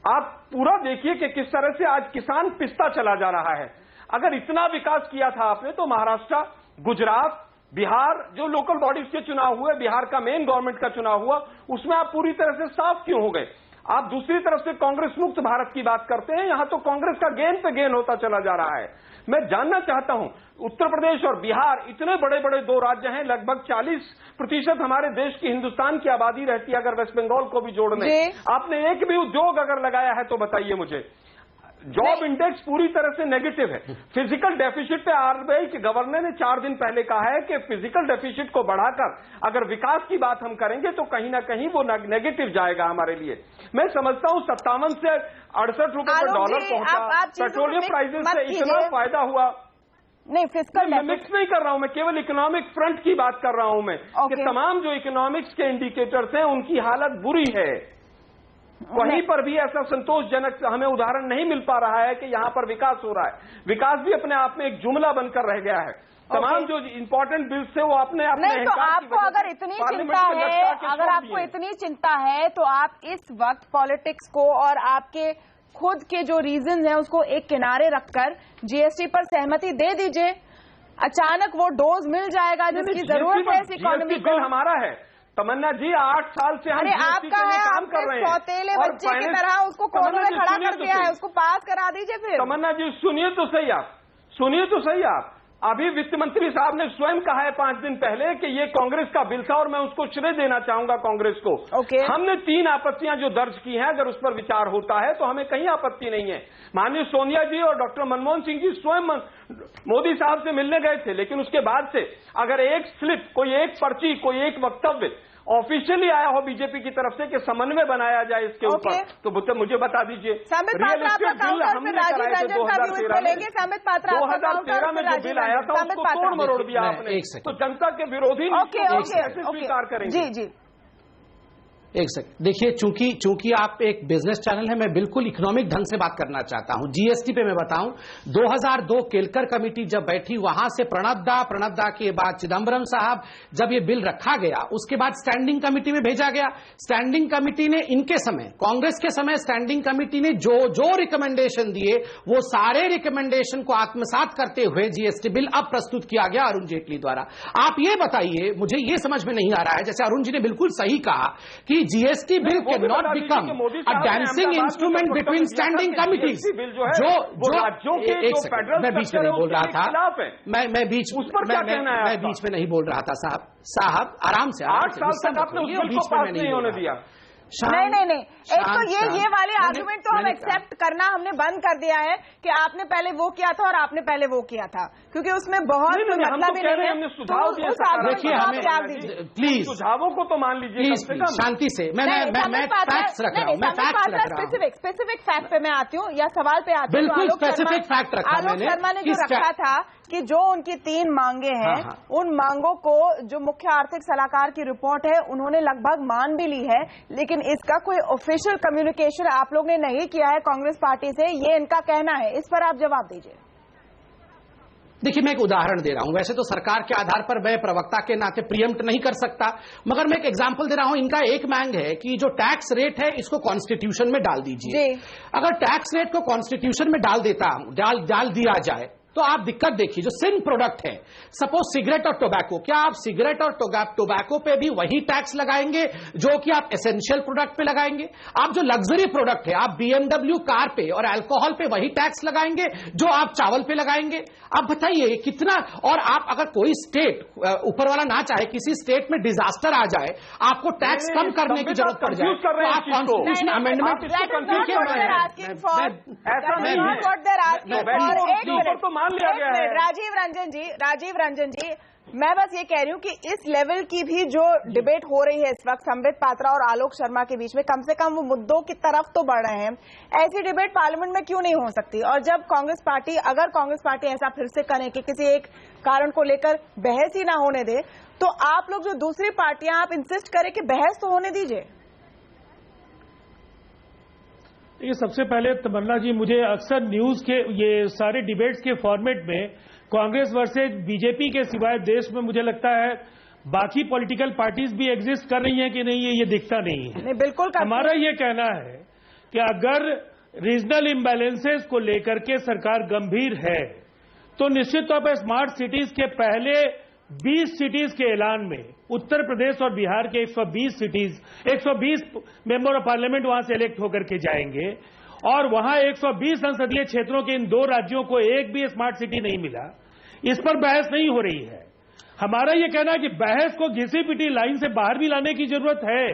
आप पूरा देखिए कि किस तरह से आज किसान पिसता चला जा रहा है। अगर इतना विकास किया था आपने तो महाराष्ट्र, गुजरात, बिहार, जो लोकल बॉडीज के चुनाव हुए, बिहार का मेन गवर्नमेंट का चुनाव हुआ, उसमें आप पूरी तरह से साफ क्यों हो गए? आप दूसरी तरफ से कांग्रेस मुक्त भारत की बात करते हैं। यहां तो कांग्रेस का गेन पे गेन होता चला जा रहा है। मैं जानना चाहता हूं, उत्तर प्रदेश और बिहार इतने बड़े बड़े 2 राज्य हैं, लगभग 40% हमारे देश की, हिंदुस्तान की आबादी रहती है। अगर वेस्ट बंगाल को भी जोड़ लें, आपने एक भी उद्योग अगर लगाया है तो बताइए मुझे। जॉब इंडेक्स पूरी तरह से नेगेटिव है। फिजिकल डेफिसिट पे आरबीआई के गवर्नर ने 4 दिन पहले कहा है कि फिजिकल डेफिसिट को बढ़ाकर अगर विकास की बात हम करेंगे तो कहीं ना कहीं वो नेगेटिव जाएगा हमारे लिए। मैं समझता हूं 57 से 68 रुपए पर डॉलर पहुंचा, पेट्रोलियम प्राइसेस से इतना फायदा हुआ। नहीं, फिस्कल मैं मिक्स नहीं कर रहा हूं, मैं केवल इकोनॉमिक फ्रंट की बात कर रहा हूं मैं कि तमाम जो इकोनॉमिक्स के इंडिकेटर्स हैं उनकी हालत बुरी है। कहीं पर भी ऐसा संतोषजनक हमें उदाहरण नहीं मिल पा रहा है कि यहां पर विकास हो रहा है। विकास भी अपने आप में एक जुमला बनकर रह गया है। तमाम जो इंपॉर्टेंट बिल्स थे वो अपने नहीं, तो आपको अगर इतनी चिंता है, अगर आपको इतनी चिंता है तो आप इस वक्त पॉलिटिक्स को और आपके खुद के जो रीजन है उसको एक किनारे रखकर जीएसटी पर सहमति दे दीजिए। अचानक वो डोज मिल जाएगा जिसकी जरूरत है इस इकोनॉमी को। हमारा है तमन्ना जी, 8 साल से हम आपका है, काम कर रहे हैं। सौतेले बच्चे की तरह उसको कोर्ट में खड़ा कर दिया है, उसको पास करा दीजिए फिर। तमन्ना जी सुनिए तो सही आप, सुनिए तो सही आप। अभी वित्त मंत्री साहब ने स्वयं कहा है 5 दिन पहले कि ये कांग्रेस का बिल था और मैं उसको श्रेय देना चाहूंगा कांग्रेस को। हमने 3 आपत्तियां जो दर्ज की हैं, अगर उस पर विचार होता है तो हमें कहीं आपत्ति नहीं है। माननीय सोनिया जी और डॉक्टर मनमोहन सिंह जी स्वयं मोदी साहब से मिलने गए थे, लेकिन उसके बाद से अगर एक स्लिप, कोई एक पर्ची, कोई एक वक्तव्य ऑफिशियली आया हो बीजेपी की तरफ से कि समन्वय बनाया जाए इसके ऊपर, तो मुझे बता दीजिए। रियल एस्टेट बिल हमने कराए थे 2013 में जो बिल आया था उसको तोड़ मरोड़ दिया आपने, तो जनता के विरोधी कैसे स्वीकार करेंगे? जी जी एक सेकंड देखिए, चूंकि आप एक बिजनेस चैनल है, मैं बिल्कुल इकोनॉमिक ढंग से बात करना चाहता हूं। जीएसटी पे मैं बताऊं, 2002 केलकर कमेटी जब बैठी, वहां से प्रणब दा के बाद चिदम्बरम साहब, जब ये बिल रखा गया उसके बाद स्टैंडिंग कमेटी में भेजा गया। स्टैंडिंग कमेटी ने इनके समय, कांग्रेस के समय स्टैंडिंग कमेटी ने जो रिकमेंडेशन दिए वो सारे रिकमेंडेशन को आत्मसात करते हुए जीएसटी बिल अब प्रस्तुत किया गया अरुण जेटली द्वारा। आप ये बताइए, मुझे ये समझ में नहीं आ रहा है, जैसे अरुण जी ने बिल्कुल सही कहा कि GST bill can not become a dancing instrument between standing committees. जो राज्यों के मैं बीच में नहीं बोल रहा था, मैं बीच में नहीं बोल रहा था साहब आराम से। 8 साल तक आपने उस बिल को पास नहीं होने दिया। नहीं, एक तो ये वाले आर्गुमेंट तो हम एक्सेप्ट करना हमने बंद कर दिया है कि आपने पहले वो किया था और आपने पहले वो किया था, क्योंकि उसमें बहुत मतलब ही नहीं है। हमने सुझाव दिया, प्लीज सुझावों को तो मान लीजिए शांति से। मैं फैक्ट्स रख रहा हूँ, मैं फैक्ट्स रख रहा हूँ। स्पेसिफिक फैक्ट पे मैं आती हूँ या सवाल पे आती हूँ। बिल्कुल स्पेसिफिक फैक्ट रखा मैंने। आलोक शर्मा ने जो रखा था कि जो उनकी 3 मांगे हैं, उन मांगों को जो मुख्य आर्थिक सलाहकार की रिपोर्ट है उन्होंने लगभग मान भी ली है, लेकिन इसका कोई ऑफिशियल कम्युनिकेशन आप लोग ने नहीं किया है कांग्रेस पार्टी से, ये इनका कहना है। इस पर आप जवाब दीजिए। देखिए, मैं एक उदाहरण दे रहा हूं। वैसे तो सरकार के आधार पर मैं प्रवक्ता के नाते प्रियम्प्ट नहीं कर सकता, मगर मैं एक एग्जांपल दे रहा हूं। इनका एक मांग है कि जो टैक्स रेट है इसको कॉन्स्टिट्यूशन में डाल दीजिए। अगर टैक्स रेट को कॉन्स्टिट्यूशन में डाल दिया जाए तो आप दिक्कत देखिए, जो सिन प्रोडक्ट है, सपोज सिगरेट और टोबैको, क्या आप सिगरेट और टोबैको पे भी वही टैक्स लगाएंगे जो कि आप एसेंशियल प्रोडक्ट पे लगाएंगे? आप जो लग्जरी प्रोडक्ट है, आप BMW कार पे और अल्कोहल पे वही टैक्स लगाएंगे जो आप चावल पे लगाएंगे? आप बताइए कितना। और आप अगर कोई स्टेट, ऊपर वाला ना चाहे, किसी स्टेट में डिजास्टर आ जाए, आपको टैक्स कम करने की जरूरत पड़ जाए तो आप कॉन्स्टिट्यूशन अमेंडमेंट राजीव रंजन जी, मैं बस ये कह रही हूँ कि इस लेवल की भी जो डिबेट हो रही है इस वक्त संबित पात्रा और आलोक शर्मा के बीच में, कम से कम वो मुद्दों की तरफ तो बढ़ रहे हैं। ऐसी डिबेट पार्लियामेंट में क्यों नहीं हो सकती? और जब अगर कांग्रेस पार्टी ऐसा फिर से करे कि किसी एक कारण को लेकर बहस ही ना होने दे, तो आप लोग जो दूसरी पार्टियां, आप इंसिस्ट करें कि बहस तो होने दीजिए। ये सबसे पहले तमन्ना जी, मुझे अक्सर न्यूज के ये सारे डिबेट्स के फॉर्मेट में कांग्रेस वर्सेज बीजेपी के सिवाय देश में मुझे लगता है बाकी पॉलिटिकल पार्टीज भी एग्जिस्ट कर रही हैं कि नहीं, ये दिखता नहीं है। नहीं, बिल्कुल हमारा ये कहना है कि अगर रीजनल इम्बैलेंसेस को लेकर के सरकार गंभीर है तो निश्चित तौर पर स्मार्ट सिटीज के पहले 20 सिटीज के ऐलान में उत्तर प्रदेश और बिहार के 120 मेंबर ऑफ पार्लियामेंट वहां से इलेक्ट होकर के जाएंगे, और वहां 120 संसदीय क्षेत्रों के इन 2 राज्यों को एक भी स्मार्ट सिटी नहीं मिला। इस पर बहस नहीं हो रही है। हमारा यह कहना है कि बहस को घिसी पिटी लाइन से बाहर भी लाने की जरूरत है।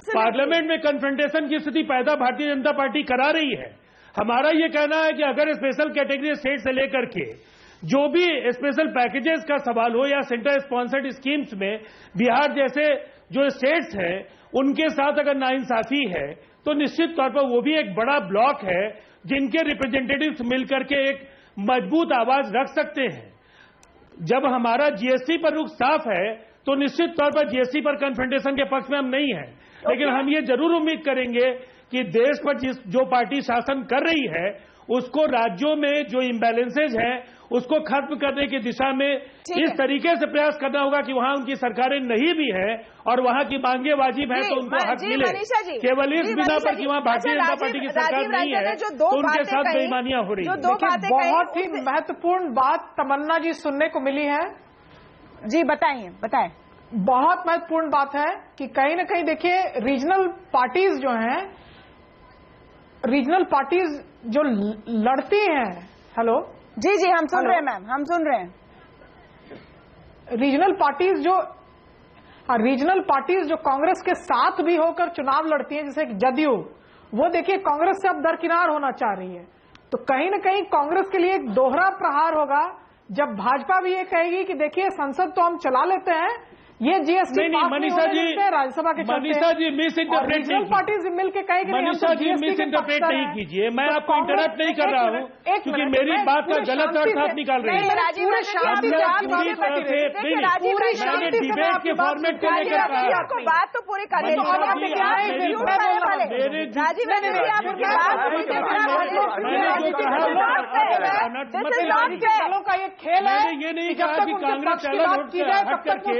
पार्लियामेंट में कन्फ्रंटेशन की स्थिति पैदा भारतीय जनता पार्टी करा रही है। हमारा ये कहना है कि अगर स्पेशल कैटेगरी स्टेट से लेकर के जो भी स्पेशल पैकेजेस का सवाल हो या सेंटर स्पॉन्सर्ड स्कीम्स में बिहार जैसे जो स्टेट्स हैं उनके साथ अगर नाइंसाफी है तो निश्चित तौर पर वो भी एक बड़ा ब्लॉक है जिनके रिप्रेजेंटेटिव्स मिलकर के एक मजबूत आवाज रख सकते हैं। जब हमारा जीएसटी पर रुख साफ है तो निश्चित तौर पर जीएसटी पर कन्फ्रंटेशन के पक्ष में हम नहीं है, लेकिन हम ये जरूर उम्मीद करेंगे कि देश पर जो पार्टी शासन कर रही है उसको राज्यों में जो इम्बैलेंसेज हैं उसको खत्म करने की दिशा में इस तरीके से प्रयास करना होगा कि वहां उनकी सरकारें नहीं भी है और वहां की मांगे वाजिब है तो उनको हक मिले। केवल इस बिना पर कि वहां भारतीय जनता पार्टी की सरकार नहीं है तो उनके साथ बेईमानियां हो रही है। बहुत ही महत्वपूर्ण बात तमन्ना जी सुनने को मिली है। जी बताइए बताएं। बहुत महत्वपूर्ण बात है कि कहीं ना कहीं देखिए रीजनल पार्टीज जो हैं, रीजनल पार्टीज जो लड़ती हैं, हेलो जी जी हम सुन रहे हैं मैम, हम सुन रहे हैं। रीजनल पार्टीज जो कांग्रेस के साथ भी होकर चुनाव लड़ती हैं, जैसे जदयू, वो देखिए कांग्रेस से अब दरकिनार होना चाह रही है। तो कहीं ना कहीं कांग्रेस के लिए एक दोहरा प्रहार होगा जब भाजपा भी ये कहेगी कि देखिए संसद तो हम चला लेते हैं, ये जीएसटी मनीषा जी राज्यसभा के मनीषा जी मिस इंटरप्रेट नहीं पार्टीज मिलकर कहेगी मनीषा जी मिस इंटरप्रेट नहीं कीजिए, मैं आपको इंटरप्ट नहीं कर रहा हूँ क्योंकि मेरी बात का गलत अर्थ आप निकाल रहे हैं। मैंने डिबेट के फॉर्मेट को लेकर कहा, बात तो पूरी करने का ये खेल है, ये नहीं कहा कि कांग्रेस हट करके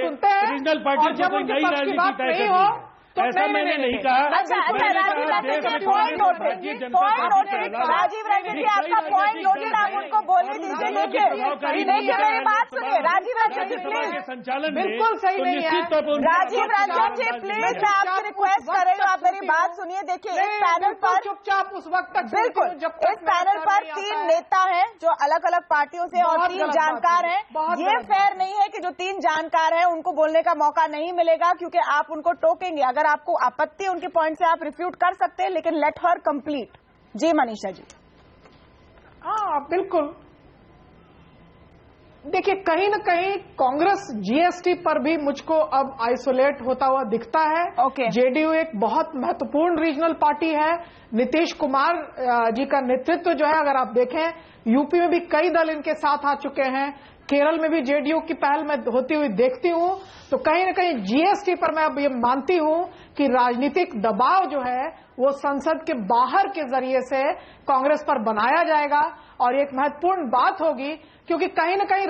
रीजनल पार्टी को कोई नई राजनीति तय करनी है, ऐसा मैंने नहीं कहा। अच्छा राजीव रंजन जी आपका पॉइंट नोटेड, आप उनको बोलने दीजिए। देखिए मेरी बात सुनिए राजीव रंजन जी प्लीज, संचालन बिल्कुल सही नहीं है। राजीव रंजन जी प्लीज मैं आपसे रिक्वेस्ट कर रही हूँ, आप मेरी बात सुनिए। देखिए इस पैनल पर चुपचाप उस वक्त तक बिल्कुल इस पैनल पर 3 नेता हैं जो अलग अलग पार्टियों से और 3 जानकार हैं। ये फेयर नहीं है कि जो 3 जानकार हैं उनको बोलने का मौका नहीं मिलेगा क्योंकि आप उनको टोकेंगे। अगर आपको आपत्ति उनके पॉइंट से आप रिफ्यूट कर सकते हैं, लेकिन लेट हर कंप्लीट। जी मनीषा जी। हाँ बिल्कुल, देखिए कहीं ना कहीं कांग्रेस जीएसटी पर भी मुझको अब आइसोलेट होता हुआ दिखता है। जेडीयू एक बहुत महत्वपूर्ण रीजनल पार्टी है। नीतीश कुमार जी का नेतृत्व जो है, अगर आप देखें यूपी में भी कई दल इनके साथ आ चुके हैं, केरल में भी जेडीयू की पहल मैं होती हुई देखती हूं। तो कहीं ना कहीं जीएसटी पर मैं अब ये मानती हूं कि राजनीतिक दबाव जो है वो संसद के बाहर के जरिए से कांग्रेस पर बनाया जाएगा और एक महत्वपूर्ण बात होगी क्योंकि कहीं ना कहीं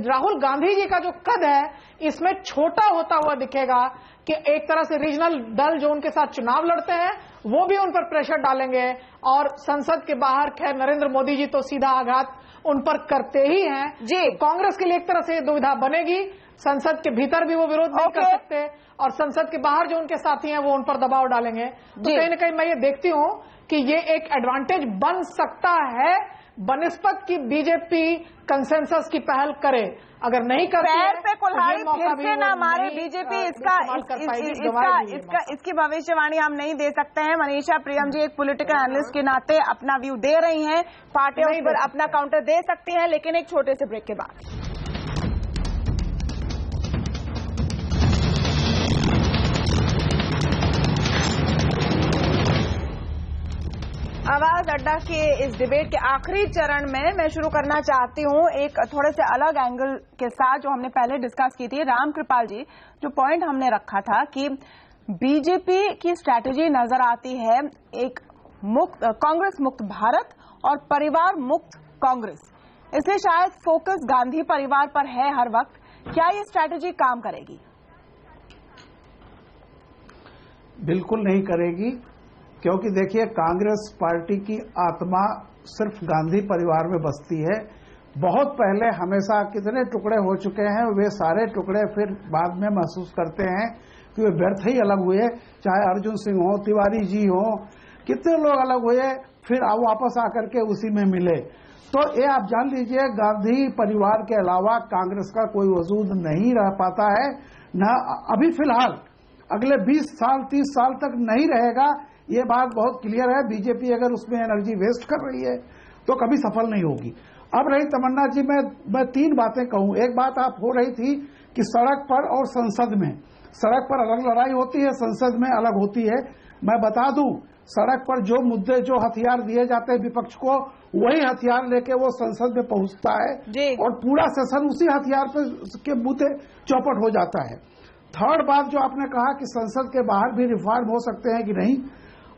राहुल गांधी जी का जो कद है इसमें छोटा होता हुआ दिखेगा कि एक तरह से रीजनल दल जो उनके साथ चुनाव लड़ते हैं वो भी उन पर प्रेशर डालेंगे और संसद के बाहर खैर नरेंद्र मोदी जी तो सीधा आघात उन पर करते ही हैं। जी कांग्रेस के लिए एक तरह से दुविधा बनेगी, संसद के भीतर भी वो विरोध नहीं कर सकते और संसद के बाहर जो उनके साथी हैं वो उन पर दबाव डालेंगे। तो कहीं ना कहीं मैं ये देखती हूं कि ये एक एडवांटेज बन सकता है बनिस्पत की बीजेपी कंसेंसस की पहल करे। अगर नहीं करती पैर पे कुल्हाड़ी फिर से ना मारे बीजेपी, इसकी भविष्यवाणी हम नहीं दे सकते हैं। मनीषा प्रियम जी एक पॉलिटिकल एनालिस्ट के नाते अपना व्यू दे रही हैं, पार्टियां उस पर अपना काउंटर दे सकती हैं, लेकिन एक छोटे से ब्रेक के बाद। आवाज अड्डा के इस डिबेट के आखिरी चरण में मैं शुरू करना चाहती हूं एक थोड़े से अलग एंगल के साथ जो हमने पहले डिस्कस की थी। राम कृपाल जी, जो पॉइंट हमने रखा था कि बीजेपी की स्ट्रैटेजी नजर आती है एक कांग्रेस मुक्त भारत और परिवार मुक्त कांग्रेस, इसलिए शायद फोकस गांधी परिवार पर है हर वक्त। क्या ये स्ट्रैटेजी काम करेगी? बिल्कुल नहीं करेगी, क्योंकि देखिए कांग्रेस पार्टी की आत्मा सिर्फ गांधी परिवार में बसती है। बहुत पहले हमेशा कितने टुकड़े हो चुके हैं, वे सारे टुकड़े फिर बाद में महसूस करते हैं कि वे व्यर्थ ही अलग हुए, चाहे अर्जुन सिंह हो, तिवारी जी हो, कितने लोग अलग हुए फिर वापस आकर के उसी में मिले। तो ये आप जान लीजिए गांधी परिवार के अलावा कांग्रेस का कोई वजूद नहीं रह पाता है, न अभी फिलहाल अगले 20 साल 30 साल तक नहीं रहेगा। ये बात बहुत क्लियर है। बीजेपी अगर उसमें एनर्जी वेस्ट कर रही है तो कभी सफल नहीं होगी। अब रही तमन्ना जी, मैं 3 बातें कहूं। एक बात आप हो रही थी कि सड़क पर और संसद में, सड़क पर अलग लड़ाई होती है, संसद में अलग होती है। मैं बता दूं, सड़क पर जो मुद्दे, जो हथियार दिए जाते हैं विपक्ष को, वही हथियार लेके वो संसद में पहुंचता है और पूरा सेशन उसी हथियार के मुद्दे चौपट हो जाता है। थर्ड बात जो आपने कहा कि संसद के बाहर भी रिफॉर्म हो सकते हैं कि नहीं,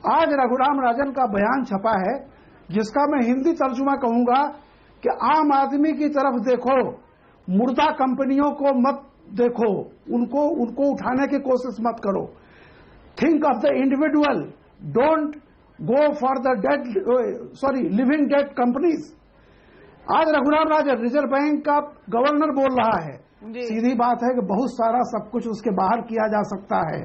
आज रघुराम राजन का बयान छपा है जिसका मैं हिंदी तर्जुमा कहूंगा कि आम आदमी की तरफ देखो, मुर्दा कंपनियों को मत देखो, उनको उठाने की कोशिश मत करो। Think of the individual, don't go for the living dead companies. आज रघुराम राजन रिजर्व बैंक का गवर्नर बोल रहा है। सीधी बात है कि बहुत सारा सब कुछ उसके बाहर किया जा सकता है।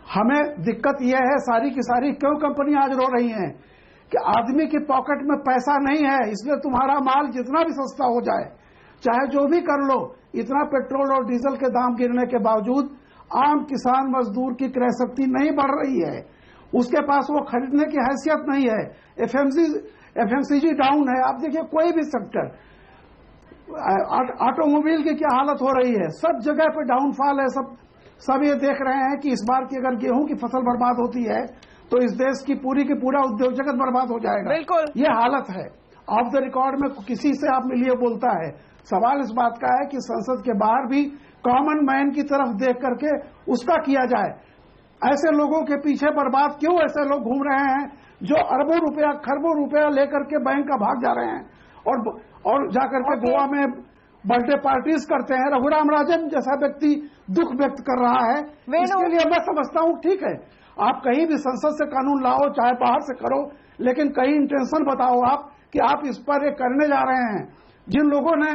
हमें दिक्कत यह है सारी की सारी, क्यों कंपनी आज रो रही हैं कि आदमी की पॉकेट में पैसा नहीं है, इसलिए तुम्हारा माल जितना भी सस्ता हो जाए, चाहे जो भी कर लो, इतना पेट्रोल और डीजल के दाम गिरने के बावजूद आम किसान मजदूर की क्रय शक्ति नहीं बढ़ रही है, उसके पास वो खरीदने की हैसियत नहीं है। एफएमसीजी डाउन है। आप देखिए कोई भी सेक्टर, ऑटोमोबाइल की क्या हालत हो रही है, सब जगह पे डाउनफॉल है। सब ये देख रहे हैं कि इस बार की अगर गेहूं की फसल बर्बाद होती है तो इस देश की पूरा उद्योग जगत बर्बाद हो जाएगा। बिल्कुल ये हालत है। ऑफ द रिकॉर्ड में किसी से आप मिलिए बोलता है। सवाल इस बात का है कि संसद के बाहर भी कॉमन मैन की तरफ देख करके उसका किया जाए। ऐसे लोगों के पीछे बर्बाद क्यों ऐसे लोग घूम रहे हैं जो अरबों रुपया, खरबों रुपया लेकर के बैंक का भाग जा रहे हैं और जाकर के गोवा में बर्थडे पार्टीज करते हैं। रघुराम राजन जैसा व्यक्ति दुख व्यक्त कर रहा है। इसके लिए मैं समझता हूं ठीक है, आप कहीं भी संसद से कानून लाओ, चाहे बाहर से करो, लेकिन कहीं इंटेंशन बताओ आप कि आप इस पर ये करने जा रहे हैं। जिन लोगों ने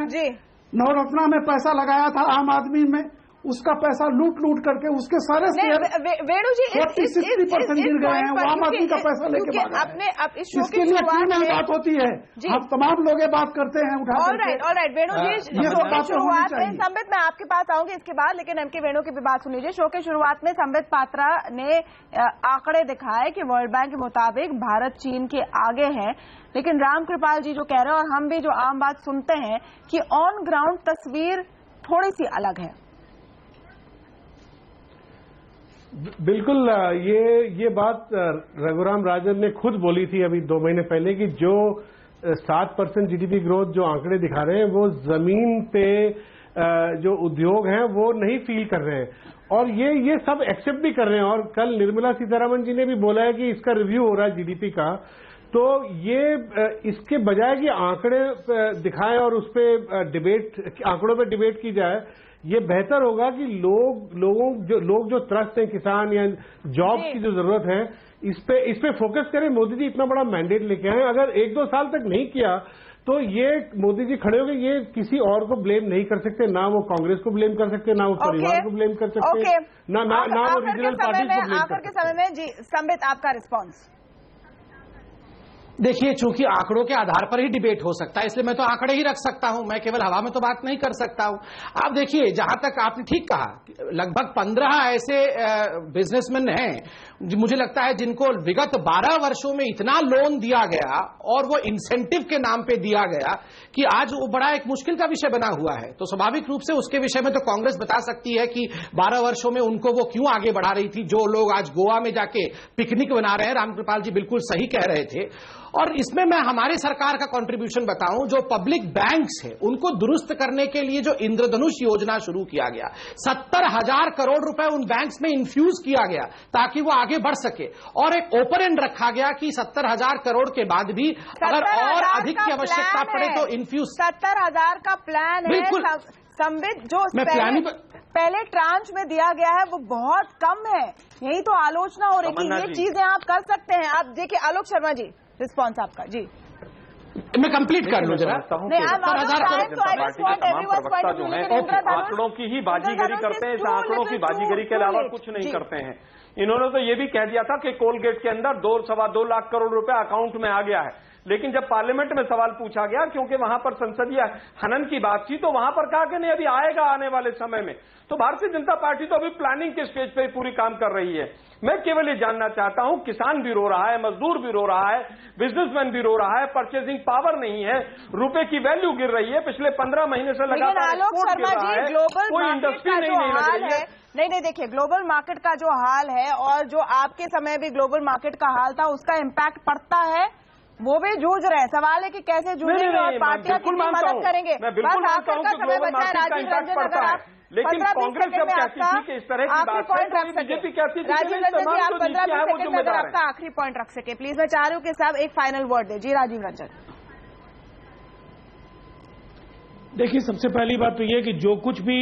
नवरत्ना में पैसा लगाया था आम आदमी में, उसका पैसा लूट करके उसके सारे वेणु जी 40-60% गिर गए हैं। वो आम आदमी का पैसा लेके भागा है। इसके लिए क्यों नहीं बात होती है? हम तमाम लोग ये बात करते हैं उठा। ऑल राइट वेणु जी, शो की शुरुआत में संबित मैं आपके पास आऊंगी इसके बाद, लेकिन एमके वेणु की भी बात सुन लीजिए। शो के शुरुआत में संबित पात्रा ने आंकड़े दिखाए कि वर्ल्ड बैंक के मुताबिक भारत चीन के आगे है, लेकिन रामकृपाल जी जो कह रहे हैं और हम भी जो आम बात सुनते हैं कि ऑन ग्राउंड तस्वीर थोड़ी सी अलग है। बिल्कुल, ये बात रघुराम राजन ने खुद बोली थी अभी 2 महीने पहले कि जो 7% जीडीपी ग्रोथ जो आंकड़े दिखा रहे हैं वो जमीन पे जो उद्योग हैं वो नहीं फील कर रहे हैं, और ये सब एक्सेप्ट भी कर रहे हैं। और कल निर्मला सीतारमण जी ने भी बोला है कि इसका रिव्यू हो रहा है जीडीपी का। तो ये इसके बजाय कि आंकड़े दिखाएं और उस पर आंकड़ों पे डिबेट की जाए, ये बेहतर होगा कि लोग जो त्रस्त हैं, किसान या जॉब की जो जरूरत है, इस पे फोकस करें। मोदी जी इतना बड़ा मैंडेट लेके आए, अगर 1-2 साल तक नहीं किया तो ये मोदी जी खड़े हो गए, ये किसी और को ब्लेम नहीं कर सकते, ना वो कांग्रेस को ब्लेम कर सकते, ना वो परिवार को ब्लेम कर सकते, ना वो रीजनल पार्टी को ब्लेम कर सकते। आखिर के समय में जी संबित आपका रिस्पॉन्स। देखिए, चूंकि आंकड़ों के आधार पर ही डिबेट हो सकता है, इसलिए मैं तो आंकड़े ही रख सकता हूं, मैं केवल हवा में तो बात नहीं कर सकता हूं। आप देखिए, जहां तक आपने ठीक कहा, लगभग 15 ऐसे बिजनेसमैन हैं मुझे लगता है जिनको विगत 12 वर्षों में इतना लोन दिया गया और वो इंसेंटिव के नाम पे दिया गया कि आज वो बड़ा एक मुश्किल का विषय बना हुआ है। तो स्वाभाविक रूप से उसके विषय में तो कांग्रेस बता सकती है कि 12 वर्षों में उनको वो क्यों आगे बढ़ा रही थी। जो लोग आज गोवा में जाके पिकनिक बना रहे हैं, रामकृपाल जी बिल्कुल सही कह रहे थे। और इसमें मैं हमारी सरकार का कंट्रीब्यूशन बताऊं, जो पब्लिक बैंक्स है उनको दुरुस्त करने के लिए जो इंद्रधनुष योजना शुरू किया गया, 70,000 करोड़ रुपए उन बैंक्स में इन्फ्यूज किया गया ताकि वो आगे बढ़ सके, और एक ओपन एंड रखा गया कि 70,000 करोड़ के बाद भी अगर और अधिक की आवश्यकता पड़े तो इन्फ्यूज। 70,000 का प्लान है संबित, जो पहले ट्रांच में दिया गया है वो बहुत कम है। यही तो आलोचना हो रही है, ये चीजें आप कर सकते हैं। आप देखिए, आलोक शर्मा जी, रिस्पॉन्स आपका जी। मैं कंप्लीट कर लूं जरा। प्रवक्ता जो है आंकड़ों की ही बाजीगरी करते हैं, इस आंकड़ों की बाजीगरी के अलावा कुछ नहीं करते हैं। इन्होंने तो ये भी कह दिया था कि कोलगेट के अंदर 2-2.25 लाख करोड़ रुपए अकाउंट में आ गया है। लेकिन जब पार्लियामेंट में सवाल पूछा गया, क्योंकि वहां पर संसदीय हनन की बात थी, तो वहां पर कहा कि नहीं अभी आएगा आने वाले समय में। तो भारतीय जनता पार्टी तो अभी प्लानिंग के स्टेज पे पूरी काम कर रही है। मैं केवल ये जानना चाहता हूं, किसान भी रो रहा है, मजदूर भी रो रहा है, बिजनेसमैन भी रो रहा है, परचेसिंग पावर नहीं है, रुपए की वैल्यू गिर रही है, पिछले 15 महीने से लगातार आलोक शर्मा जी, ग्लोबल कोई मार्केट इंडस्ट्री का जो नहीं हाल है, नहीं देखिए, ग्लोबल मार्केट का जो हाल है और जो आपके समय भी ग्लोबल मार्केट का हाल था, उसका इम्पैक्ट पड़ता है। वो भी जूझ रहे हैं। सवाल है कि कैसे जूझेंगे और पार्टियां कितनी मदद करेंगे। बस आखिर का समय बचा है। राजीव रंजन, अगर आप लेकिन कांग्रेस जब कहती थी कि इस तरह की बात है, तो बीजेपी कहती थी राजीव रंजन जी, आप 15-20 सेकंड में अगर आपका आखिरी पॉइंट रख सके प्लीज। मैं चाह रही हूँ कि साहब एक फाइनल वर्ड दे। जी राजीव रंजन। देखिए, सबसे पहली बात तो यह कि जो कुछ भी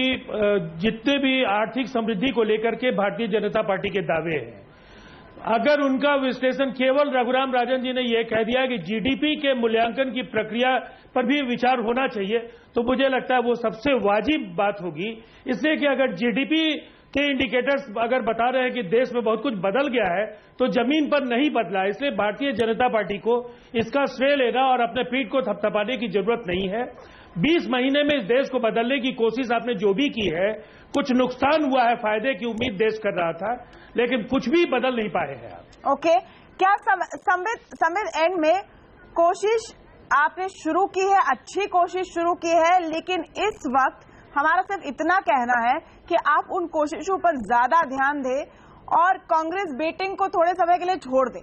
जितने भी आर्थिक समृद्धि को लेकर के भारतीय जनता पार्टी के दावे हैं, अगर उनका विश्लेषण केवल रघुराम राजन जी ने यह कह दिया कि जीडीपी के मूल्यांकन की प्रक्रिया पर भी विचार होना चाहिए, तो मुझे लगता है वो सबसे वाजिब बात होगी। इसलिए कि अगर जीडीपी के इंडिकेटर्स अगर बता रहे हैं कि देश में बहुत कुछ बदल गया है, तो जमीन पर नहीं बदला। इसलिए भारतीय जनता पार्टी को इसका श्रेय लेना और अपने पीठ को थपथपाने की जरूरत नहीं है। 20 महीने में इस देश को बदलने की कोशिश आपने जो भी की है, कुछ नुकसान हुआ है, फायदे की उम्मीद देश कर रहा था, लेकिन कुछ भी बदल नहीं पाए हैं आप। ओके, क्या संबित एंड में कोशिश आपने शुरू की है, अच्छी कोशिश शुरू की है, लेकिन इस वक्त हमारा सिर्फ इतना कहना है कि आप उन कोशिशों पर ज्यादा ध्यान दें और कांग्रेस बेटिंग को थोड़े समय के लिए छोड़ दें।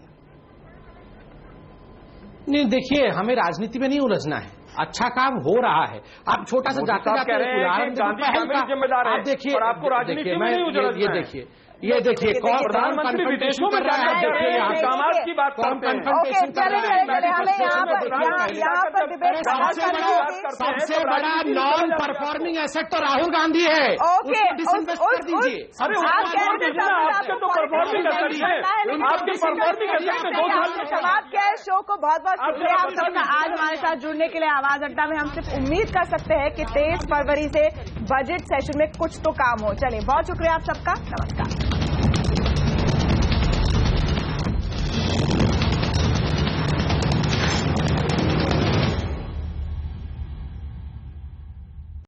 नहीं, देखिए, हमें राजनीति में नहीं उलझना है। अच्छा काम हो रहा है। आप छोटा सा जाते जाते उदाहरण जिम्मेदार है। आप देखिए, और आपको राजनीति में नहीं उलझना है। ये देखिए, कौन प्रधानमंत्री विदेशों में जाना चाहते हैं, समाज की बात करते हैं। सबसे बड़ा नॉन परफॉर्मिंग एसेट तो राहुल गांधी है। ओके, डिसइन्वेस्ट कर दीजिए। अरे आपके तो परफॉर्मिंग एसेट है, आपके परफॉर्मिंग एसेट में 2 साल समाप्त किया है। शो को बहुत बहुत शुक्रिया आप सबका आज हमारे साथ जुड़ने के लिए। आवाज अड्डा में हम सिर्फ उम्मीद कर सकते हैं कि 23 फरवरी से बजट सेशन में कुछ तो काम हो। चलिए, बहुत शुक्रिया आप सबका। नमस्कार।